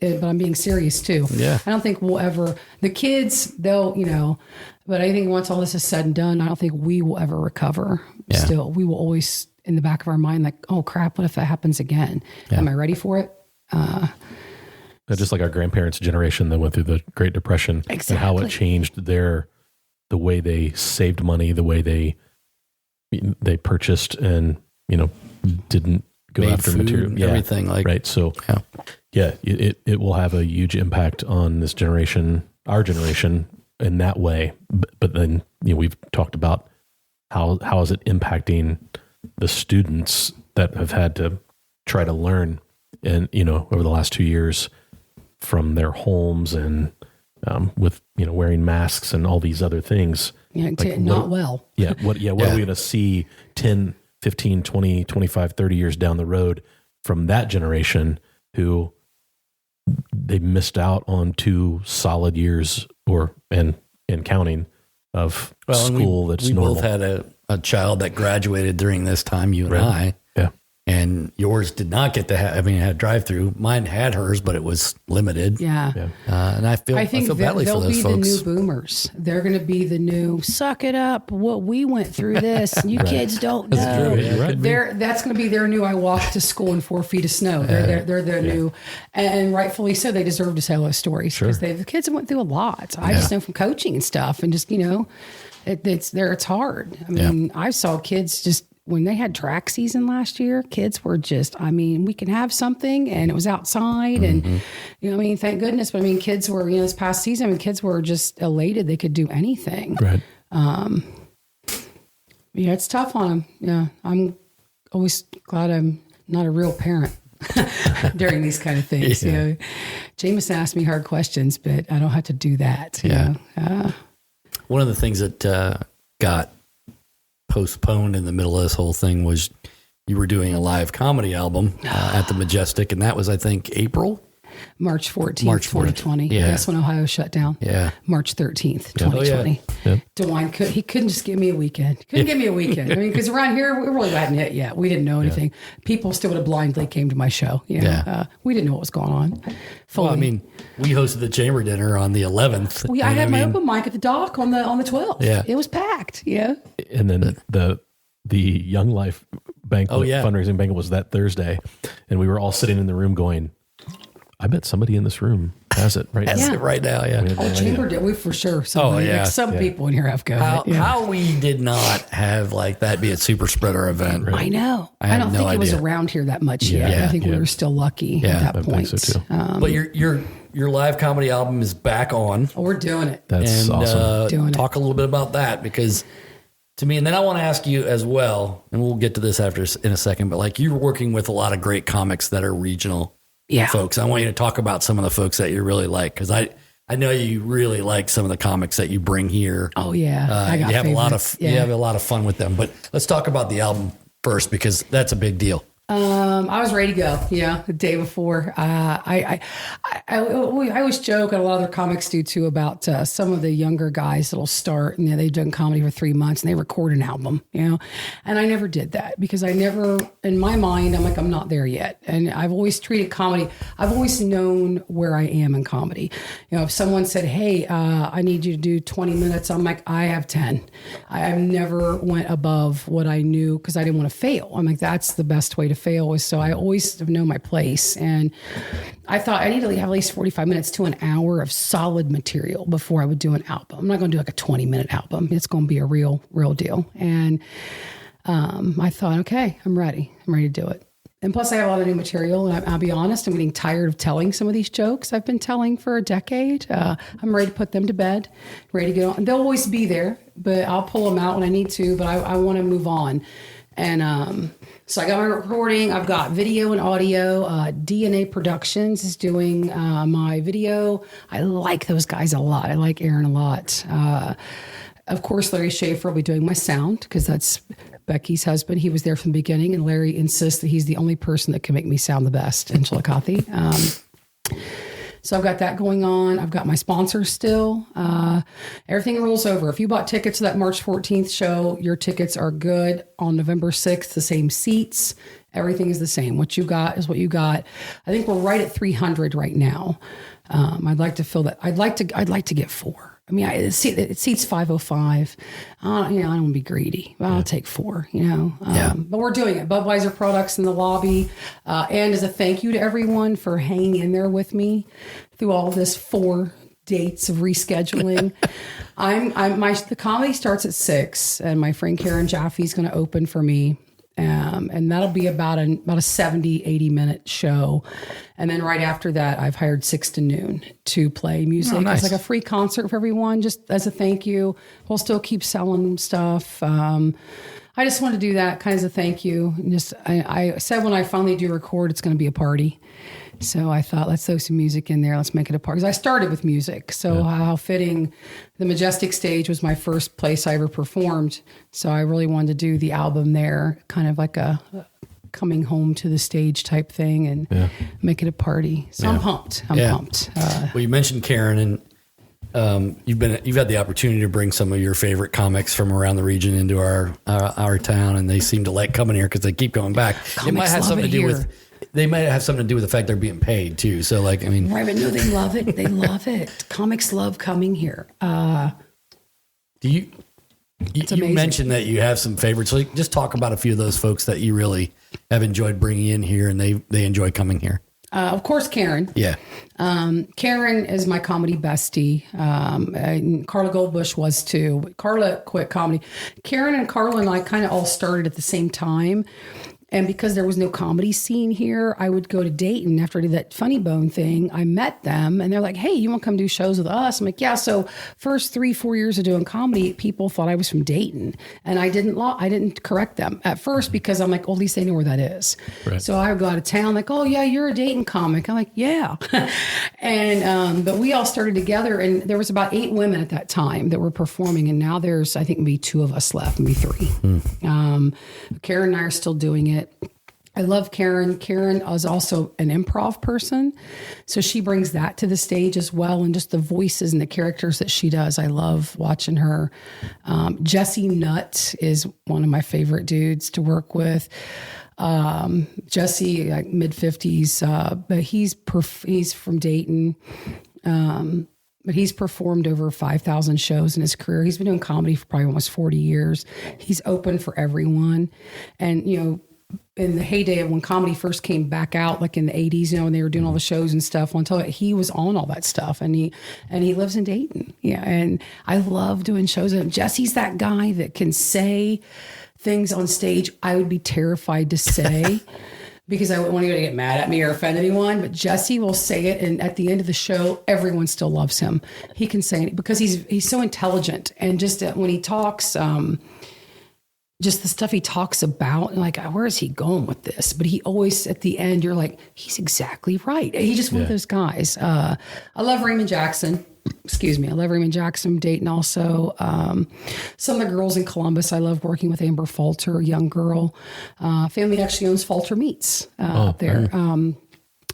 but I'm being serious too. Yeah. I don't think we'll ever, the kids, they'll, but I think once all this is said and done, I don't think we will ever recover. Yeah. Still, we will always in the back of our mind, like, oh crap, what if that happens again? Yeah. Am I ready for it? Just like our grandparents' generation that went through the Great Depression and how it changed the way they saved money, the way they purchased and, didn't go Made after food, material. everything right. So it will have a huge impact on this generation, our generation in that way. But then, we've talked about how is it impacting the students that have had to try to learn and, over the last 2 years from their homes and with, wearing masks and all these other things. Yeah, not well. What are we going to see 10, 15, 20, 25, 30 years down the road from that generation who they missed out on 2 solid years and counting of school that's normal. We both had a child that graduated during this time, you and I. Yeah. And yours did not get to have, it had drive-through. Mine had hers, but it was limited. Yeah. And I feel badly for those folks. They'll be the new boomers. They're going to be the new, suck it up. What we went through this. You kids don't know. That's true. Yeah, right. That's going to be their new, I walked to school in 4 feet of snow. They're their new, and rightfully so, they deserve to tell those stories because the kids went through a lot. I just know from coaching and stuff and just, it's hard. I mean, I saw kids just, when they had track season last year, kids were just, we can have something and it was outside and, thank goodness. But kids were, this past season, kids were just elated they could do anything. Right. It's tough on them. Yeah. I'm always glad I'm not a real parent during these kind of things. Yeah. Jameson asked me hard questions, but I don't have to do that. One of the things that got postponed in the middle of this whole thing was you were doing a live comedy album at the Majestic, and that was, I think, March 14th, 2020. Yeah. That's when Ohio shut down. Yeah. March 13th, 2020. Yeah. DeWine, he couldn't just give me a weekend. Couldn't give me a weekend. Because around here, we really hadn't hit yet. We didn't know anything. People still would have blindly came to my show. We didn't know what was going on. Fully. Well, we hosted the chamber dinner on the 11th. I had my open mic at the Dock on the 12th. Yeah. It was packed. Yeah. And then the Young Life banquet, fundraising banquet was that Thursday. And we were all sitting in the room going, I bet somebody in this room has it right Has now. it right now, yeah. We have no idea. Chamber did. We for sure. Some people in here have COVID. How we did not have like that be a super spreader event. I know. I don't have no think it was idea. around here that much yet. Yeah, I think we yeah. were still lucky Yeah, at that I point. think so too. But your live comedy album is back on. Oh, we're doing it. That's And awesome. Doing it. talk a little bit about that, because to me, and then I want to ask you as well, and we'll get to this after in a second, but like you're working with a lot of great comics that are regional folks. I want you to talk about some of the folks that you really like, because I know you really like some of the comics that you bring here. Oh yeah, I got you have favorites. you have a lot of fun with them. But let's talk about the album first, because that's a big deal. I was ready to go. Yeah, the day before. I always joke, and a lot of other comics do too, about some of the younger guys that'll start and they've done comedy for 3 months and they record an album, And I never did that, because I never, in my mind, I'm like, I'm not there yet. And I've always treated comedy. I've always known where I am in comedy. If someone said, "Hey, I need you to do 20 minutes," I'm like, I have 10. I've never went above what I knew, because I didn't want to fail. I'm like, that's the best way to fail, is so I always know my place. And I thought I need to have at least 45 minutes to an hour of solid material before I would do an album. I'm not going to do like a 20-minute album. It's going to be a real deal. And I thought, okay, I'm ready to do it. And plus I have a lot of new material, and I'll be honest, I'm getting tired of telling some of these jokes I've been telling for a decade. I'm ready to put them to bed, ready to go on. They'll always be there, but I'll pull them out when I need to, but I want to move on. And so I got my recording. I've got video and audio. DNA Productions is doing my video. I like those guys a lot. I like Aaron a lot. Of course, Larry Schaefer will be doing my sound, because that's Becky's husband. He was there from the beginning, and Larry insists that he's the only person that can make me sound the best in Chillicothe. So I've got that going on. I've got my sponsors still. Everything rolls over. If you bought tickets to that March 14th show, your tickets are good. On November 6th, the same seats. Everything is the same. What you got is what you got. I think we're right at 300 right now. I'd like to fill that. I'd like to get 4. I mean, it seats 505. I don't want to be greedy, but I'll take 4, But we're doing it. Budweiser products in the lobby. And as a thank you to everyone for hanging in there with me through all this 4 dates of rescheduling. The comedy starts at 6, and my friend Karen Jaffe is going to open for me. And that'll be about a 70, 80 minute show. And then right after that, I've hired 6 to noon to play music. Oh, nice. It's like a free concert for everyone, just as a thank you. We'll still keep selling stuff. I just want to do that kind of as a thank you. And I said, when I finally do record, it's going to be a party. So I thought, let's throw some music in there. Let's make it a party. 'Cause I started with music. So how fitting. The Majestic Stage was my first place I ever performed. So I really wanted to do the album there, kind of like a coming home to the stage type thing, and make it a party. So I'm pumped. I'm pumped. Well, you mentioned Karen, and you've had the opportunity to bring some of your favorite comics from around the region into our town, and they seem to like coming here because they keep going back. Comics love it here. They might have something to do with the fact they're being paid too. So, right, but no, they love it. They love it. Comics love coming here. You mentioned that you have some favorites. So just talk about a few of those folks that you really have enjoyed bringing in here, and they enjoy coming here. Of course, Karen. Yeah. Karen is my comedy bestie. Carla Goldbush was too. Carla quit comedy. Karen and Carla and I kind of all started at the same time. And because there was no comedy scene here, I would go to Dayton after I did that Funny Bone thing. I met them and they're like, "Hey, you want to come do shows with us?" I'm like, "Yeah." So first 3-4 years of doing comedy, people thought I was from Dayton, and I didn't correct them at first, because I'm like, "Oh, at least they know where that is." Right. So I would go out of town like, "Oh yeah, you're a Dayton comic." I'm like, "Yeah." And but we all started together, and there was about 8 women at that time that were performing, and now there's, I think, maybe 2 of us left, maybe 3. Karen and I are still doing it. I love Karen. Karen is also an improv person, so she brings that to the stage as well, and just the voices and the characters that she does. I love watching her. Jesse Nutt is one of my favorite dudes to work with. Jesse, like mid-50s, but he's from Dayton. But he's performed over 5,000 shows in his career. He's been doing comedy for probably almost 40 years. He's open for everyone. And, in the heyday of when comedy first came back out, like in the 80s, when they were doing all the shows and stuff on television, he was on all that stuff, and he lives in Dayton. Yeah. And I love doing shows with him. Jesse's that guy that can say things on stage I would be terrified to say because I wouldn't want anyone to get mad at me or offend anyone. But Jesse will say it, and at the end of the show, everyone still loves him. He can say it because he's so intelligent, and just when he talks, just the stuff he talks about, and like, where is he going with this? But he always, at the end, you're like, he's exactly right. He's just one of those guys. I love Raymond Jackson. Excuse me. I love Raymond Jackson, Dayton also. Some of the girls in Columbus, I love working with Amber Falter, a young girl. Family actually owns Falter Meats up there.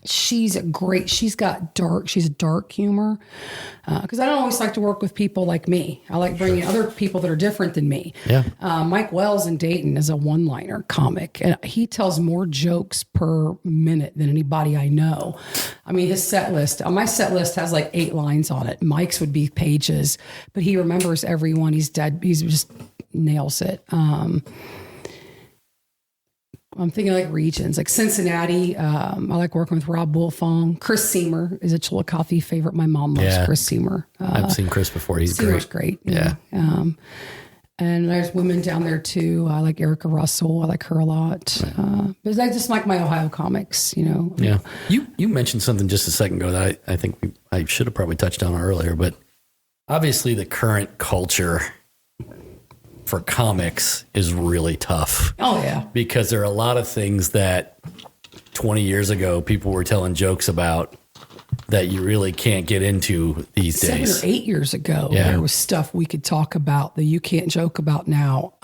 She's got dark humor. Because I don't always like to work with people like me. I like bringing other people that are different than me. Yeah. Mike Wells in Dayton is a one-liner comic, and he tells more jokes per minute than anybody I know. I mean, his set list, my set list has like 8 lines on it. Mike's would be pages, but he remembers everyone. He's just nails it. I'm thinking like regions, like Cincinnati. I like working with Rob Wolfong. Chris Seamer is a Chillicothe favorite. My mom loves Chris Seamer. I've seen Chris before. He's Seamer's great. Yeah. And there's women down there too. I like Erica Russell. I like her a lot. But I just like my Ohio comics, Yeah. You mentioned something just a second ago that I think I should have probably touched on earlier, but obviously the current culture for comics is really tough. Oh, yeah. Because there are a lot of things that 20 years ago people were telling jokes about that you really can't get into these days. 7 or 8 years ago, there was stuff we could talk about that you can't joke about now,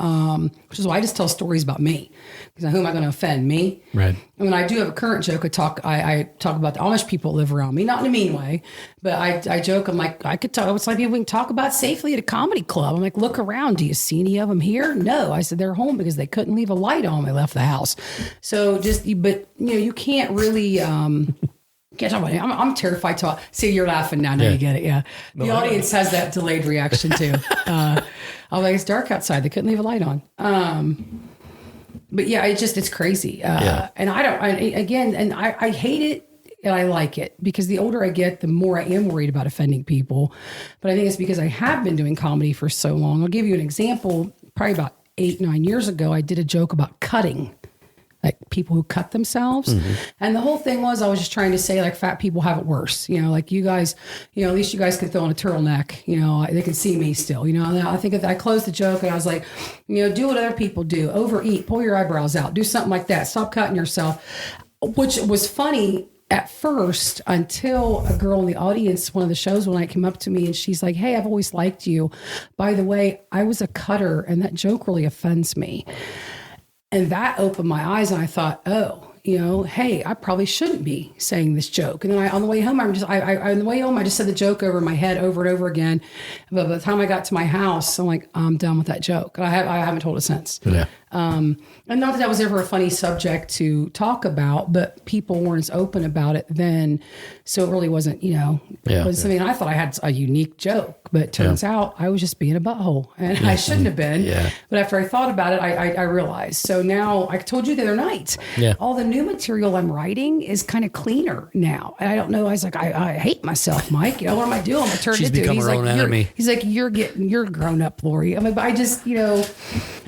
which is why I just tell stories about me. Because who am I going to offend? Me? Right. I mean, I do have a current joke. I talk about the Amish people that live around me, not in a mean way, but I joke. I'm like, I could talk. It's like people we can talk about safely at a comedy club. I'm like, look around. Do you see any of them here? No. I said they're home because they couldn't leave a light on when they left the house. So you can't really. Can't talk about it. I'm terrified to see you're laughing now. Now you get it. Yeah. The audience has that delayed reaction too. I'm like, it's dark outside. They couldn't leave a light on. But yeah, it's crazy. And I hate it and I like it because the older I get, the more I am worried about offending people. But I think it's because I have been doing comedy for so long. I'll give you an example. Probably about 8-9 years ago, I did a joke about cutting. Like people who cut themselves. Mm-hmm. And the whole thing was, I was just trying to say like fat people have it worse. Like you guys, at least you guys can throw on a turtleneck, they can see me still, I think I closed the joke and I was like, do what other people do, overeat, pull your eyebrows out, do something like that. Stop cutting yourself, which was funny at first until a girl in the audience, one of the shows one night came up to me and she's like, hey, I've always liked you. By the way, I was a cutter and that joke really offends me. And that opened my eyes and I thought, hey, I probably shouldn't be saying this joke. And then on the way home, I just said the joke over in my head over and over again. But by the time I got to my house, I'm like, I'm done with that joke. I haven't told it since. Yeah. And not that was ever a funny subject to talk about, but people weren't as open about it then. So it really wasn't, was something I thought I had a unique joke, but it turns out I was just being a butthole and I shouldn't have been. Yeah. But after I thought about it, I realized. So now I told you the other night, all the new material I'm writing is kind of cleaner now. And I don't know. I was like, I hate myself, Mike. What am I doing? I'm turned She's into. Become her own enemy. He's like, you're grown up, Lori. I mean, but I just, we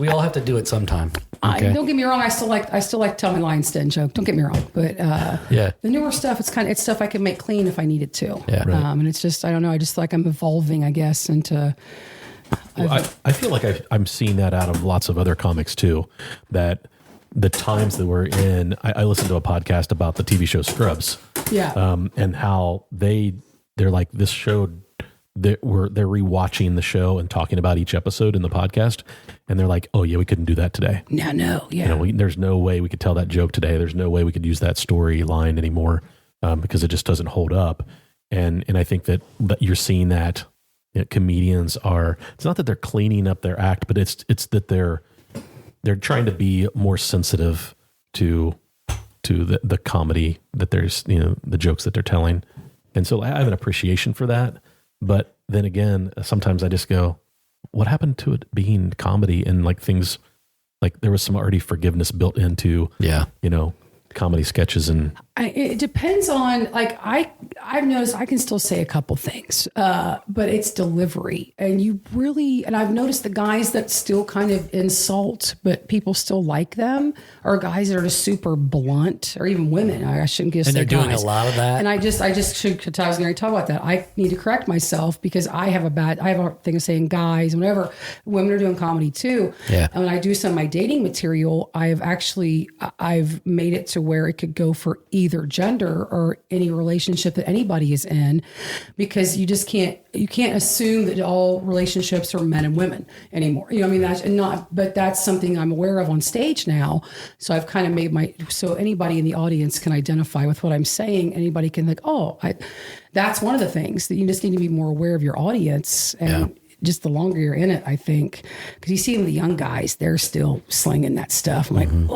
all have to do it sometime. Okay. Don't get me wrong. I still like tell my lion's den joke. Don't get me wrong. But the newer stuff, it's stuff I can make clean if I needed to. Yeah. Right. And it's just, I don't know. I just feel like I'm evolving, I guess, into. I feel like I'm seeing that out of lots of other comics too, that the times that we're in, I listened to a podcast about the TV show Scrubs. Yeah. And how they're like, this show, they're rewatching the show and talking about each episode in the podcast. And they're like, oh yeah, we couldn't do that today. No. Yeah. There's no way we could tell that joke today. There's no way we could use that storyline anymore because it just doesn't hold up. And I think that you're seeing that comedians are, it's not that they're cleaning up their act, but it's that they're trying to be more sensitive to the comedy that there's, the jokes that they're telling. And so I have an appreciation for that. But then again, sometimes I just go, what happened to it being comedy and like things like there was some already forgiveness built into, comedy sketches and it depends on, like, I've noticed I can still say a couple things, but it's delivery. And I've noticed the guys that still kind of insult, but people still like them, are guys that are just super blunt, or even women. I shouldn't just say guys. And they're doing a lot of that. And I was going to talk about that. I need to correct myself because I have a thing of saying guys, whenever women are doing comedy too. Yeah. And when I do some of my dating material, I've made it to where it could go for either gender or any relationship that anybody is in, because you can't assume that all relationships are men and women anymore. That's something I'm aware of on stage now. So I've kind of made so anybody in the audience can identify with what I'm saying. Anybody can that's one of the things that you just need to be more aware of your audience. And just the longer you're in it, I think, because you see the young guys, they're still slinging that stuff. I'm like, and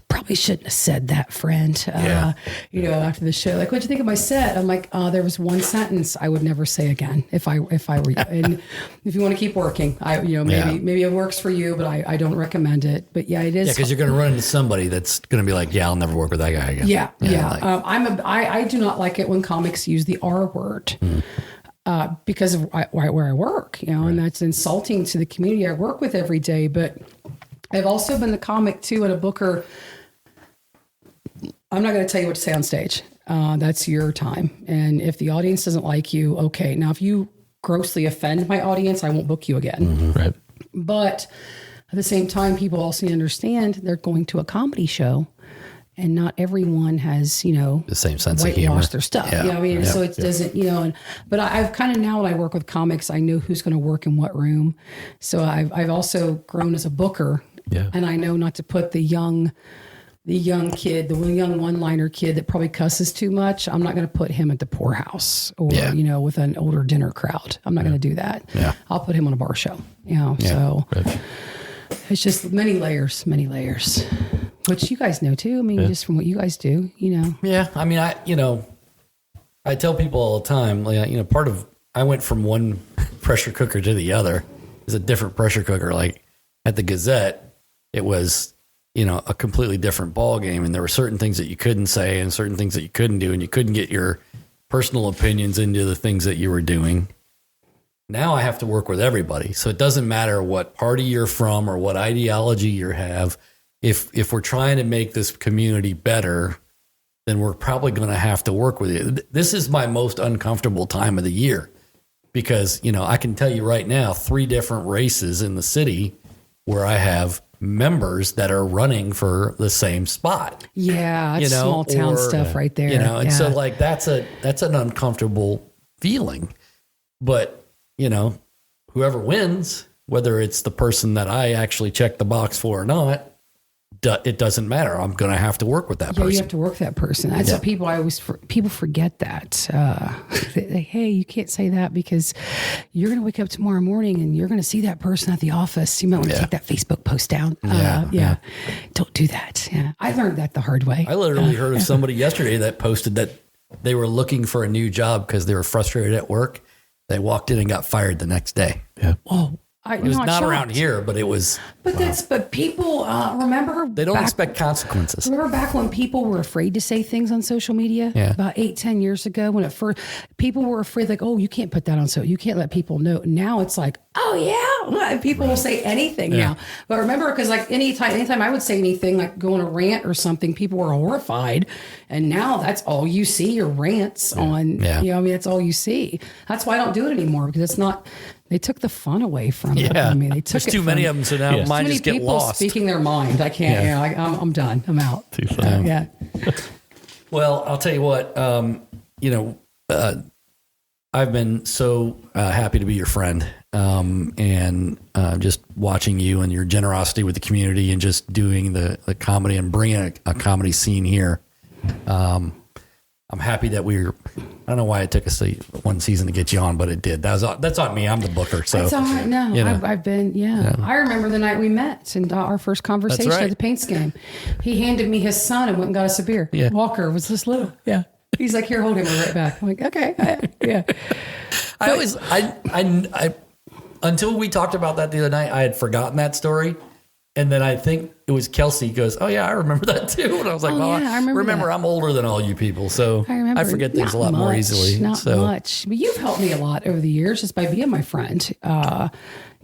probably shouldn't have said that, friend. After the show, like, what'd you think of my set? I'm like, there was one sentence I would never say again if I were you. And if you want to keep working, maybe it works for you, but I don't recommend it. But it is. Yeah, because you're going to run into somebody that's going to be like, I'll never work with that guy again. I do not like it when comics use the R word. Because of where I work, and that's insulting to the community I work with every day. But I've also been the comic too at a booker. I'm not going to tell you what to say on stage. That's your time. And if the audience doesn't like you, okay. Now, if you grossly offend my audience, I won't book you again. Mm-hmm. Right. But at the same time, people also understand they're going to a comedy show. And not everyone has, the same sense of humor. Their stuff. So it doesn't, but I've kind of, now when I work with comics, I know who's going to work in what room. So I've also grown as a booker, and I know not to put the young kid, the young one-liner kid that probably cusses too much. I'm not going to put him at the poorhouse or, with an older dinner crowd. I'm not going to do that. Yeah. I'll put him on a bar show, so it's just many layers, which you guys know too. I mean, just from what you guys do, Yeah. I mean, I tell people all the time, I went from one pressure cooker to the other. It's a different pressure cooker. Like at the Gazette, it was, a completely different ball game. And there were certain things that you couldn't say and certain things that you couldn't do. And you couldn't get your personal opinions into the things that you were doing. Now I have to work with everybody. So it doesn't matter what party you're from or what ideology you have. If we're trying to make this community better, then we're probably going to have to work with you. This is my most uncomfortable time of the year because, I can tell you right now, 3 different races in the city where I have members that are running for the same spot. Yeah. It's small town stuff right there. And so like, that's an uncomfortable feeling, but whoever wins, whether it's the person that I actually check the box for or not, it doesn't matter. I'm going to have to work with that person. You have to work that person. That's what people forget that. Hey, you can't say that because you're going to wake up tomorrow morning and you're going to see that person at the office. You might want to take that Facebook post down. Don't do that. Yeah. I learned that the hard way. I literally heard of somebody yesterday that posted that they were looking for a new job because they were frustrated at work. They walked in and got fired the next day. Yeah. Whoa. It was not around here, but it was. But people remember they don't expect consequences. Remember back when people were afraid to say things on social media? Yeah. About 8-10 years ago, when at first people were afraid, like, oh, you can't put that on, so you can't let people know. Now it's like, oh yeah, people will say anything now. But remember, because like anytime I would say anything, like go on a rant or something, people were horrified. And now that's all you see, your rants on. Yeah. That's all you see. That's why I don't do it anymore, because it's not. They took the fun away from it. Yeah. I mean, they took There's too many of them, so now mine just get lost. Speaking their mind. I can't. Yeah. I'm done. I'm out. Too fun. Yeah. Well, I'll tell you what. I've been so happy to be your friend, and just watching you and your generosity with the community, and just doing the comedy and bringing a comedy scene here. I'm happy that I don't know why it took us one season to get you on, but it did. That's on me. I'm the booker. So that's all right. No, I've been, I remember the night we met and our first conversation at the Paints game. He handed me his son and went and got us a beer. Yeah. Walker was this little. Yeah. He's like, here, hold him right back. I'm like, okay. Yeah. I until we talked about that the other night, I had forgotten that story. And then I think it was Kelsey goes, oh, yeah, I remember that too. And I was like, well, yeah, I remember that. I'm older than all you people. So I forget things a lot more easily. Not much. But you've helped me a lot over the years just by being my friend.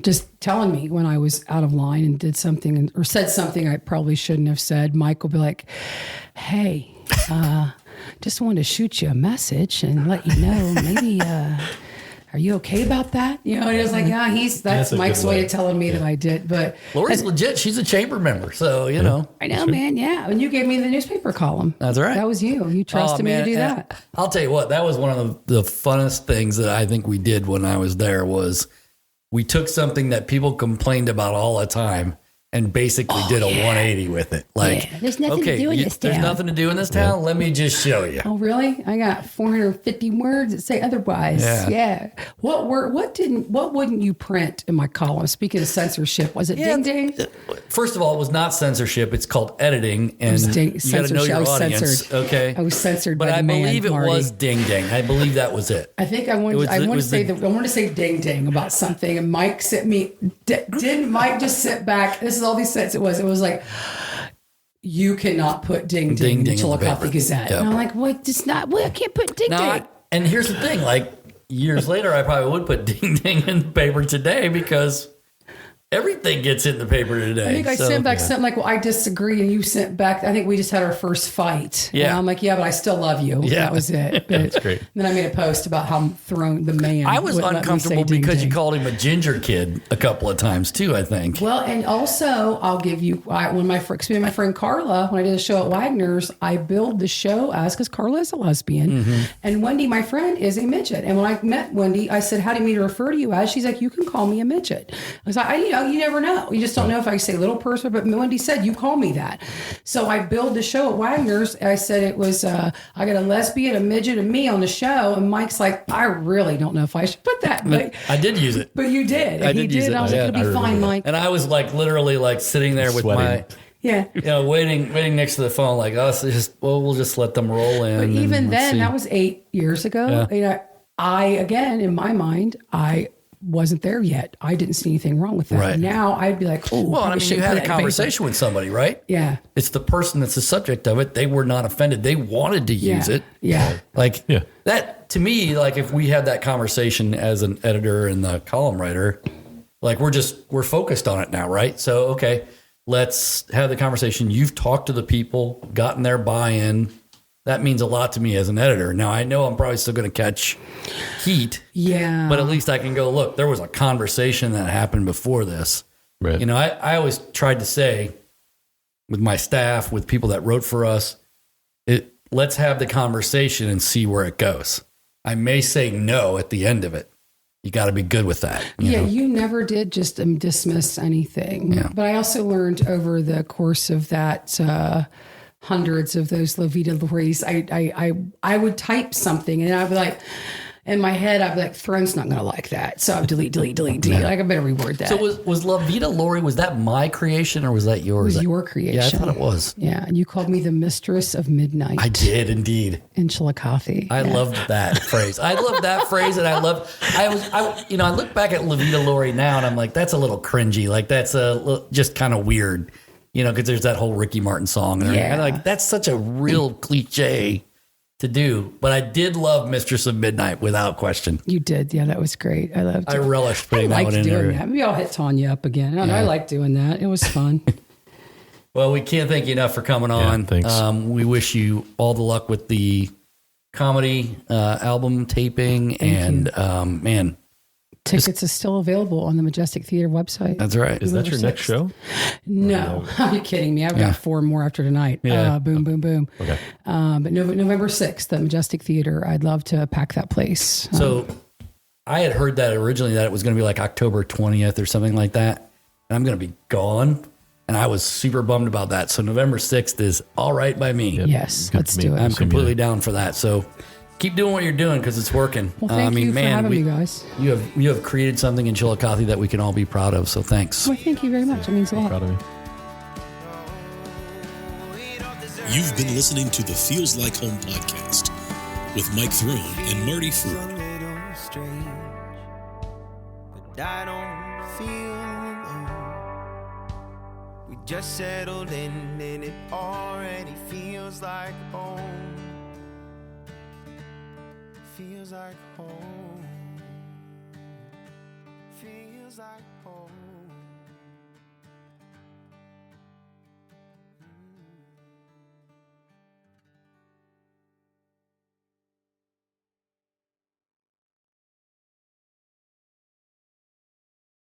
Just telling me when I was out of line and did something or said something I probably shouldn't have said. Mike will be like, hey, just wanted to shoot you a message and let you know maybe... are you okay about that? You know, and it was like, yeah, that's Mike's way of telling me that I did. But Lori's legit. She's a chamber member. So, you know. I know, man. Yeah. And you gave me the newspaper column. That's right. That was you. You trusted me to do that. I'll tell you what, that was one of the funnest things that I think we did when I was there was we took something that people complained about all the time and basically did a 180 with it. Like, there's nothing to do in this town. There's nothing to do in this town. Let me just show you. Oh, really? I got 450 words that say otherwise. Yeah. What wouldn't you print in my column? Speaking of censorship, was it ding ding? First of all, it was not censorship. It's called editing, and you got to know your audience. Censored. Okay, I was censored, but by I believe it Marty. was ding ding. I believe that was it. I think I wanted to say ding ding about something, and Mike sent me. Didn't Mike just sit back? This is all these sets. It was like, you cannot put ding ding in the Chillicothe Gazette. Yep. And I'm like, what? It's not. Well, I can't put ding ding. And here's the thing: like years later, I probably would put ding ding in the paper today because everything gets in the paper today. I think I sent back something like, well, I disagree. And you sent back, I think we just had our first fight. Yeah. And I'm like, yeah, but I still love you. Yeah. That was it. But that's great. Then I made a post about how I'm throwing the man. I was uncomfortable because you called him a ginger kid a couple of times too, I think. Well, and also I'll give you, when my friend Carla, when I did a show at Wagner's, I billed the show as, because Carla is a lesbian. Mm-hmm. And Wendy, my friend, is a midget. And when I met Wendy, I said, how do you mean to refer to you as? She's like, you can call me a midget. I was like, you never know. You just don't know if I say little person, but Wendy said, you call me that. So I billed the show at Wagner's. I said it was, I got a lesbian, a midget, and me on the show. And Mike's like, I really don't know if I should put that. But I did use it. But you did. I did use it. And I was like, it'll be fine, Mike. And I was like, literally like sitting there with my... Yeah. Waiting next to the phone like us. We'll just let them roll in. But even then, that was 8 years ago. Yeah. Again, in my mind, I wasn't there yet. I didn't see anything wrong with that. Right. Now I'd be like, oh, well, I mean, you had a conversation with somebody, right? Yeah. It's the person that's the subject of it. They were not offended. They wanted to use it. Yeah. That to me, like if we had that conversation as an editor and the column writer, like we're focused on it now, right? So, okay, let's have the conversation. You've talked to the people, gotten their buy-in. That means a lot to me as an editor. Now, I know I'm probably still going to catch heat. Yeah. But at least I can go, look, there was a conversation that happened before this. Right. I always tried to say with my staff, with people that wrote for us, let's have the conversation and see where it goes. I may say no at the end of it. You got to be good with that. You know? You never did just dismiss anything. Yeah. But I also learned over the course of that, hundreds of those La Vida Loris, I would type something and I'd be like, in my head, I'd be like, Throne's not going to like that. So I'd delete. Yeah. Like, I better reword that. So was La Vida Lori, was that my creation or was that yours? It was your creation. Yeah, I thought it was. Yeah. And you called me the mistress of midnight. I did indeed. In Chillicothe. I loved that phrase. I love that phrase. And I look back at La Vida Lori now and I'm like, that's a little cringy. Like that's just kind of weird. Because there's that whole Ricky Martin song. And I'm like, that's such a real cliche to do. But I did love Mistress of Midnight without question. You did. Yeah, that was great. I loved it. I relished putting that one in there. That. Maybe I'll hit Tanya up again. I like doing that. It was fun. Well, we can't thank you enough for coming on. Thanks. We wish you all the luck with the comedy album taping. Man. Tickets are still available on the Majestic Theater website. That's right. Is that your next show? No. Are you kidding me? I've got 4 more after tonight. Yeah. Boom, boom, boom. Okay. But November 6th, the Majestic Theater, I'd love to pack that place. So I had heard that originally that it was going to be like October 20th or something like that. And I'm going to be gone. And I was super bummed about that. So November 6th is all right by me. Yep. Yes, let's do it. I'm completely down for that. So keep doing what you're doing because it's working. Well, thank you for having me, guys. You have created something in Chillicothe that we can all be proud of. So thanks. Well, thank you very much. It means a lot. Proud of me. You've been listening to the Feels Like Home podcast with Mike Throne and Marty Ford. But I don't feel alone. We just settled in and it already feels like home. Feels like home. Feels like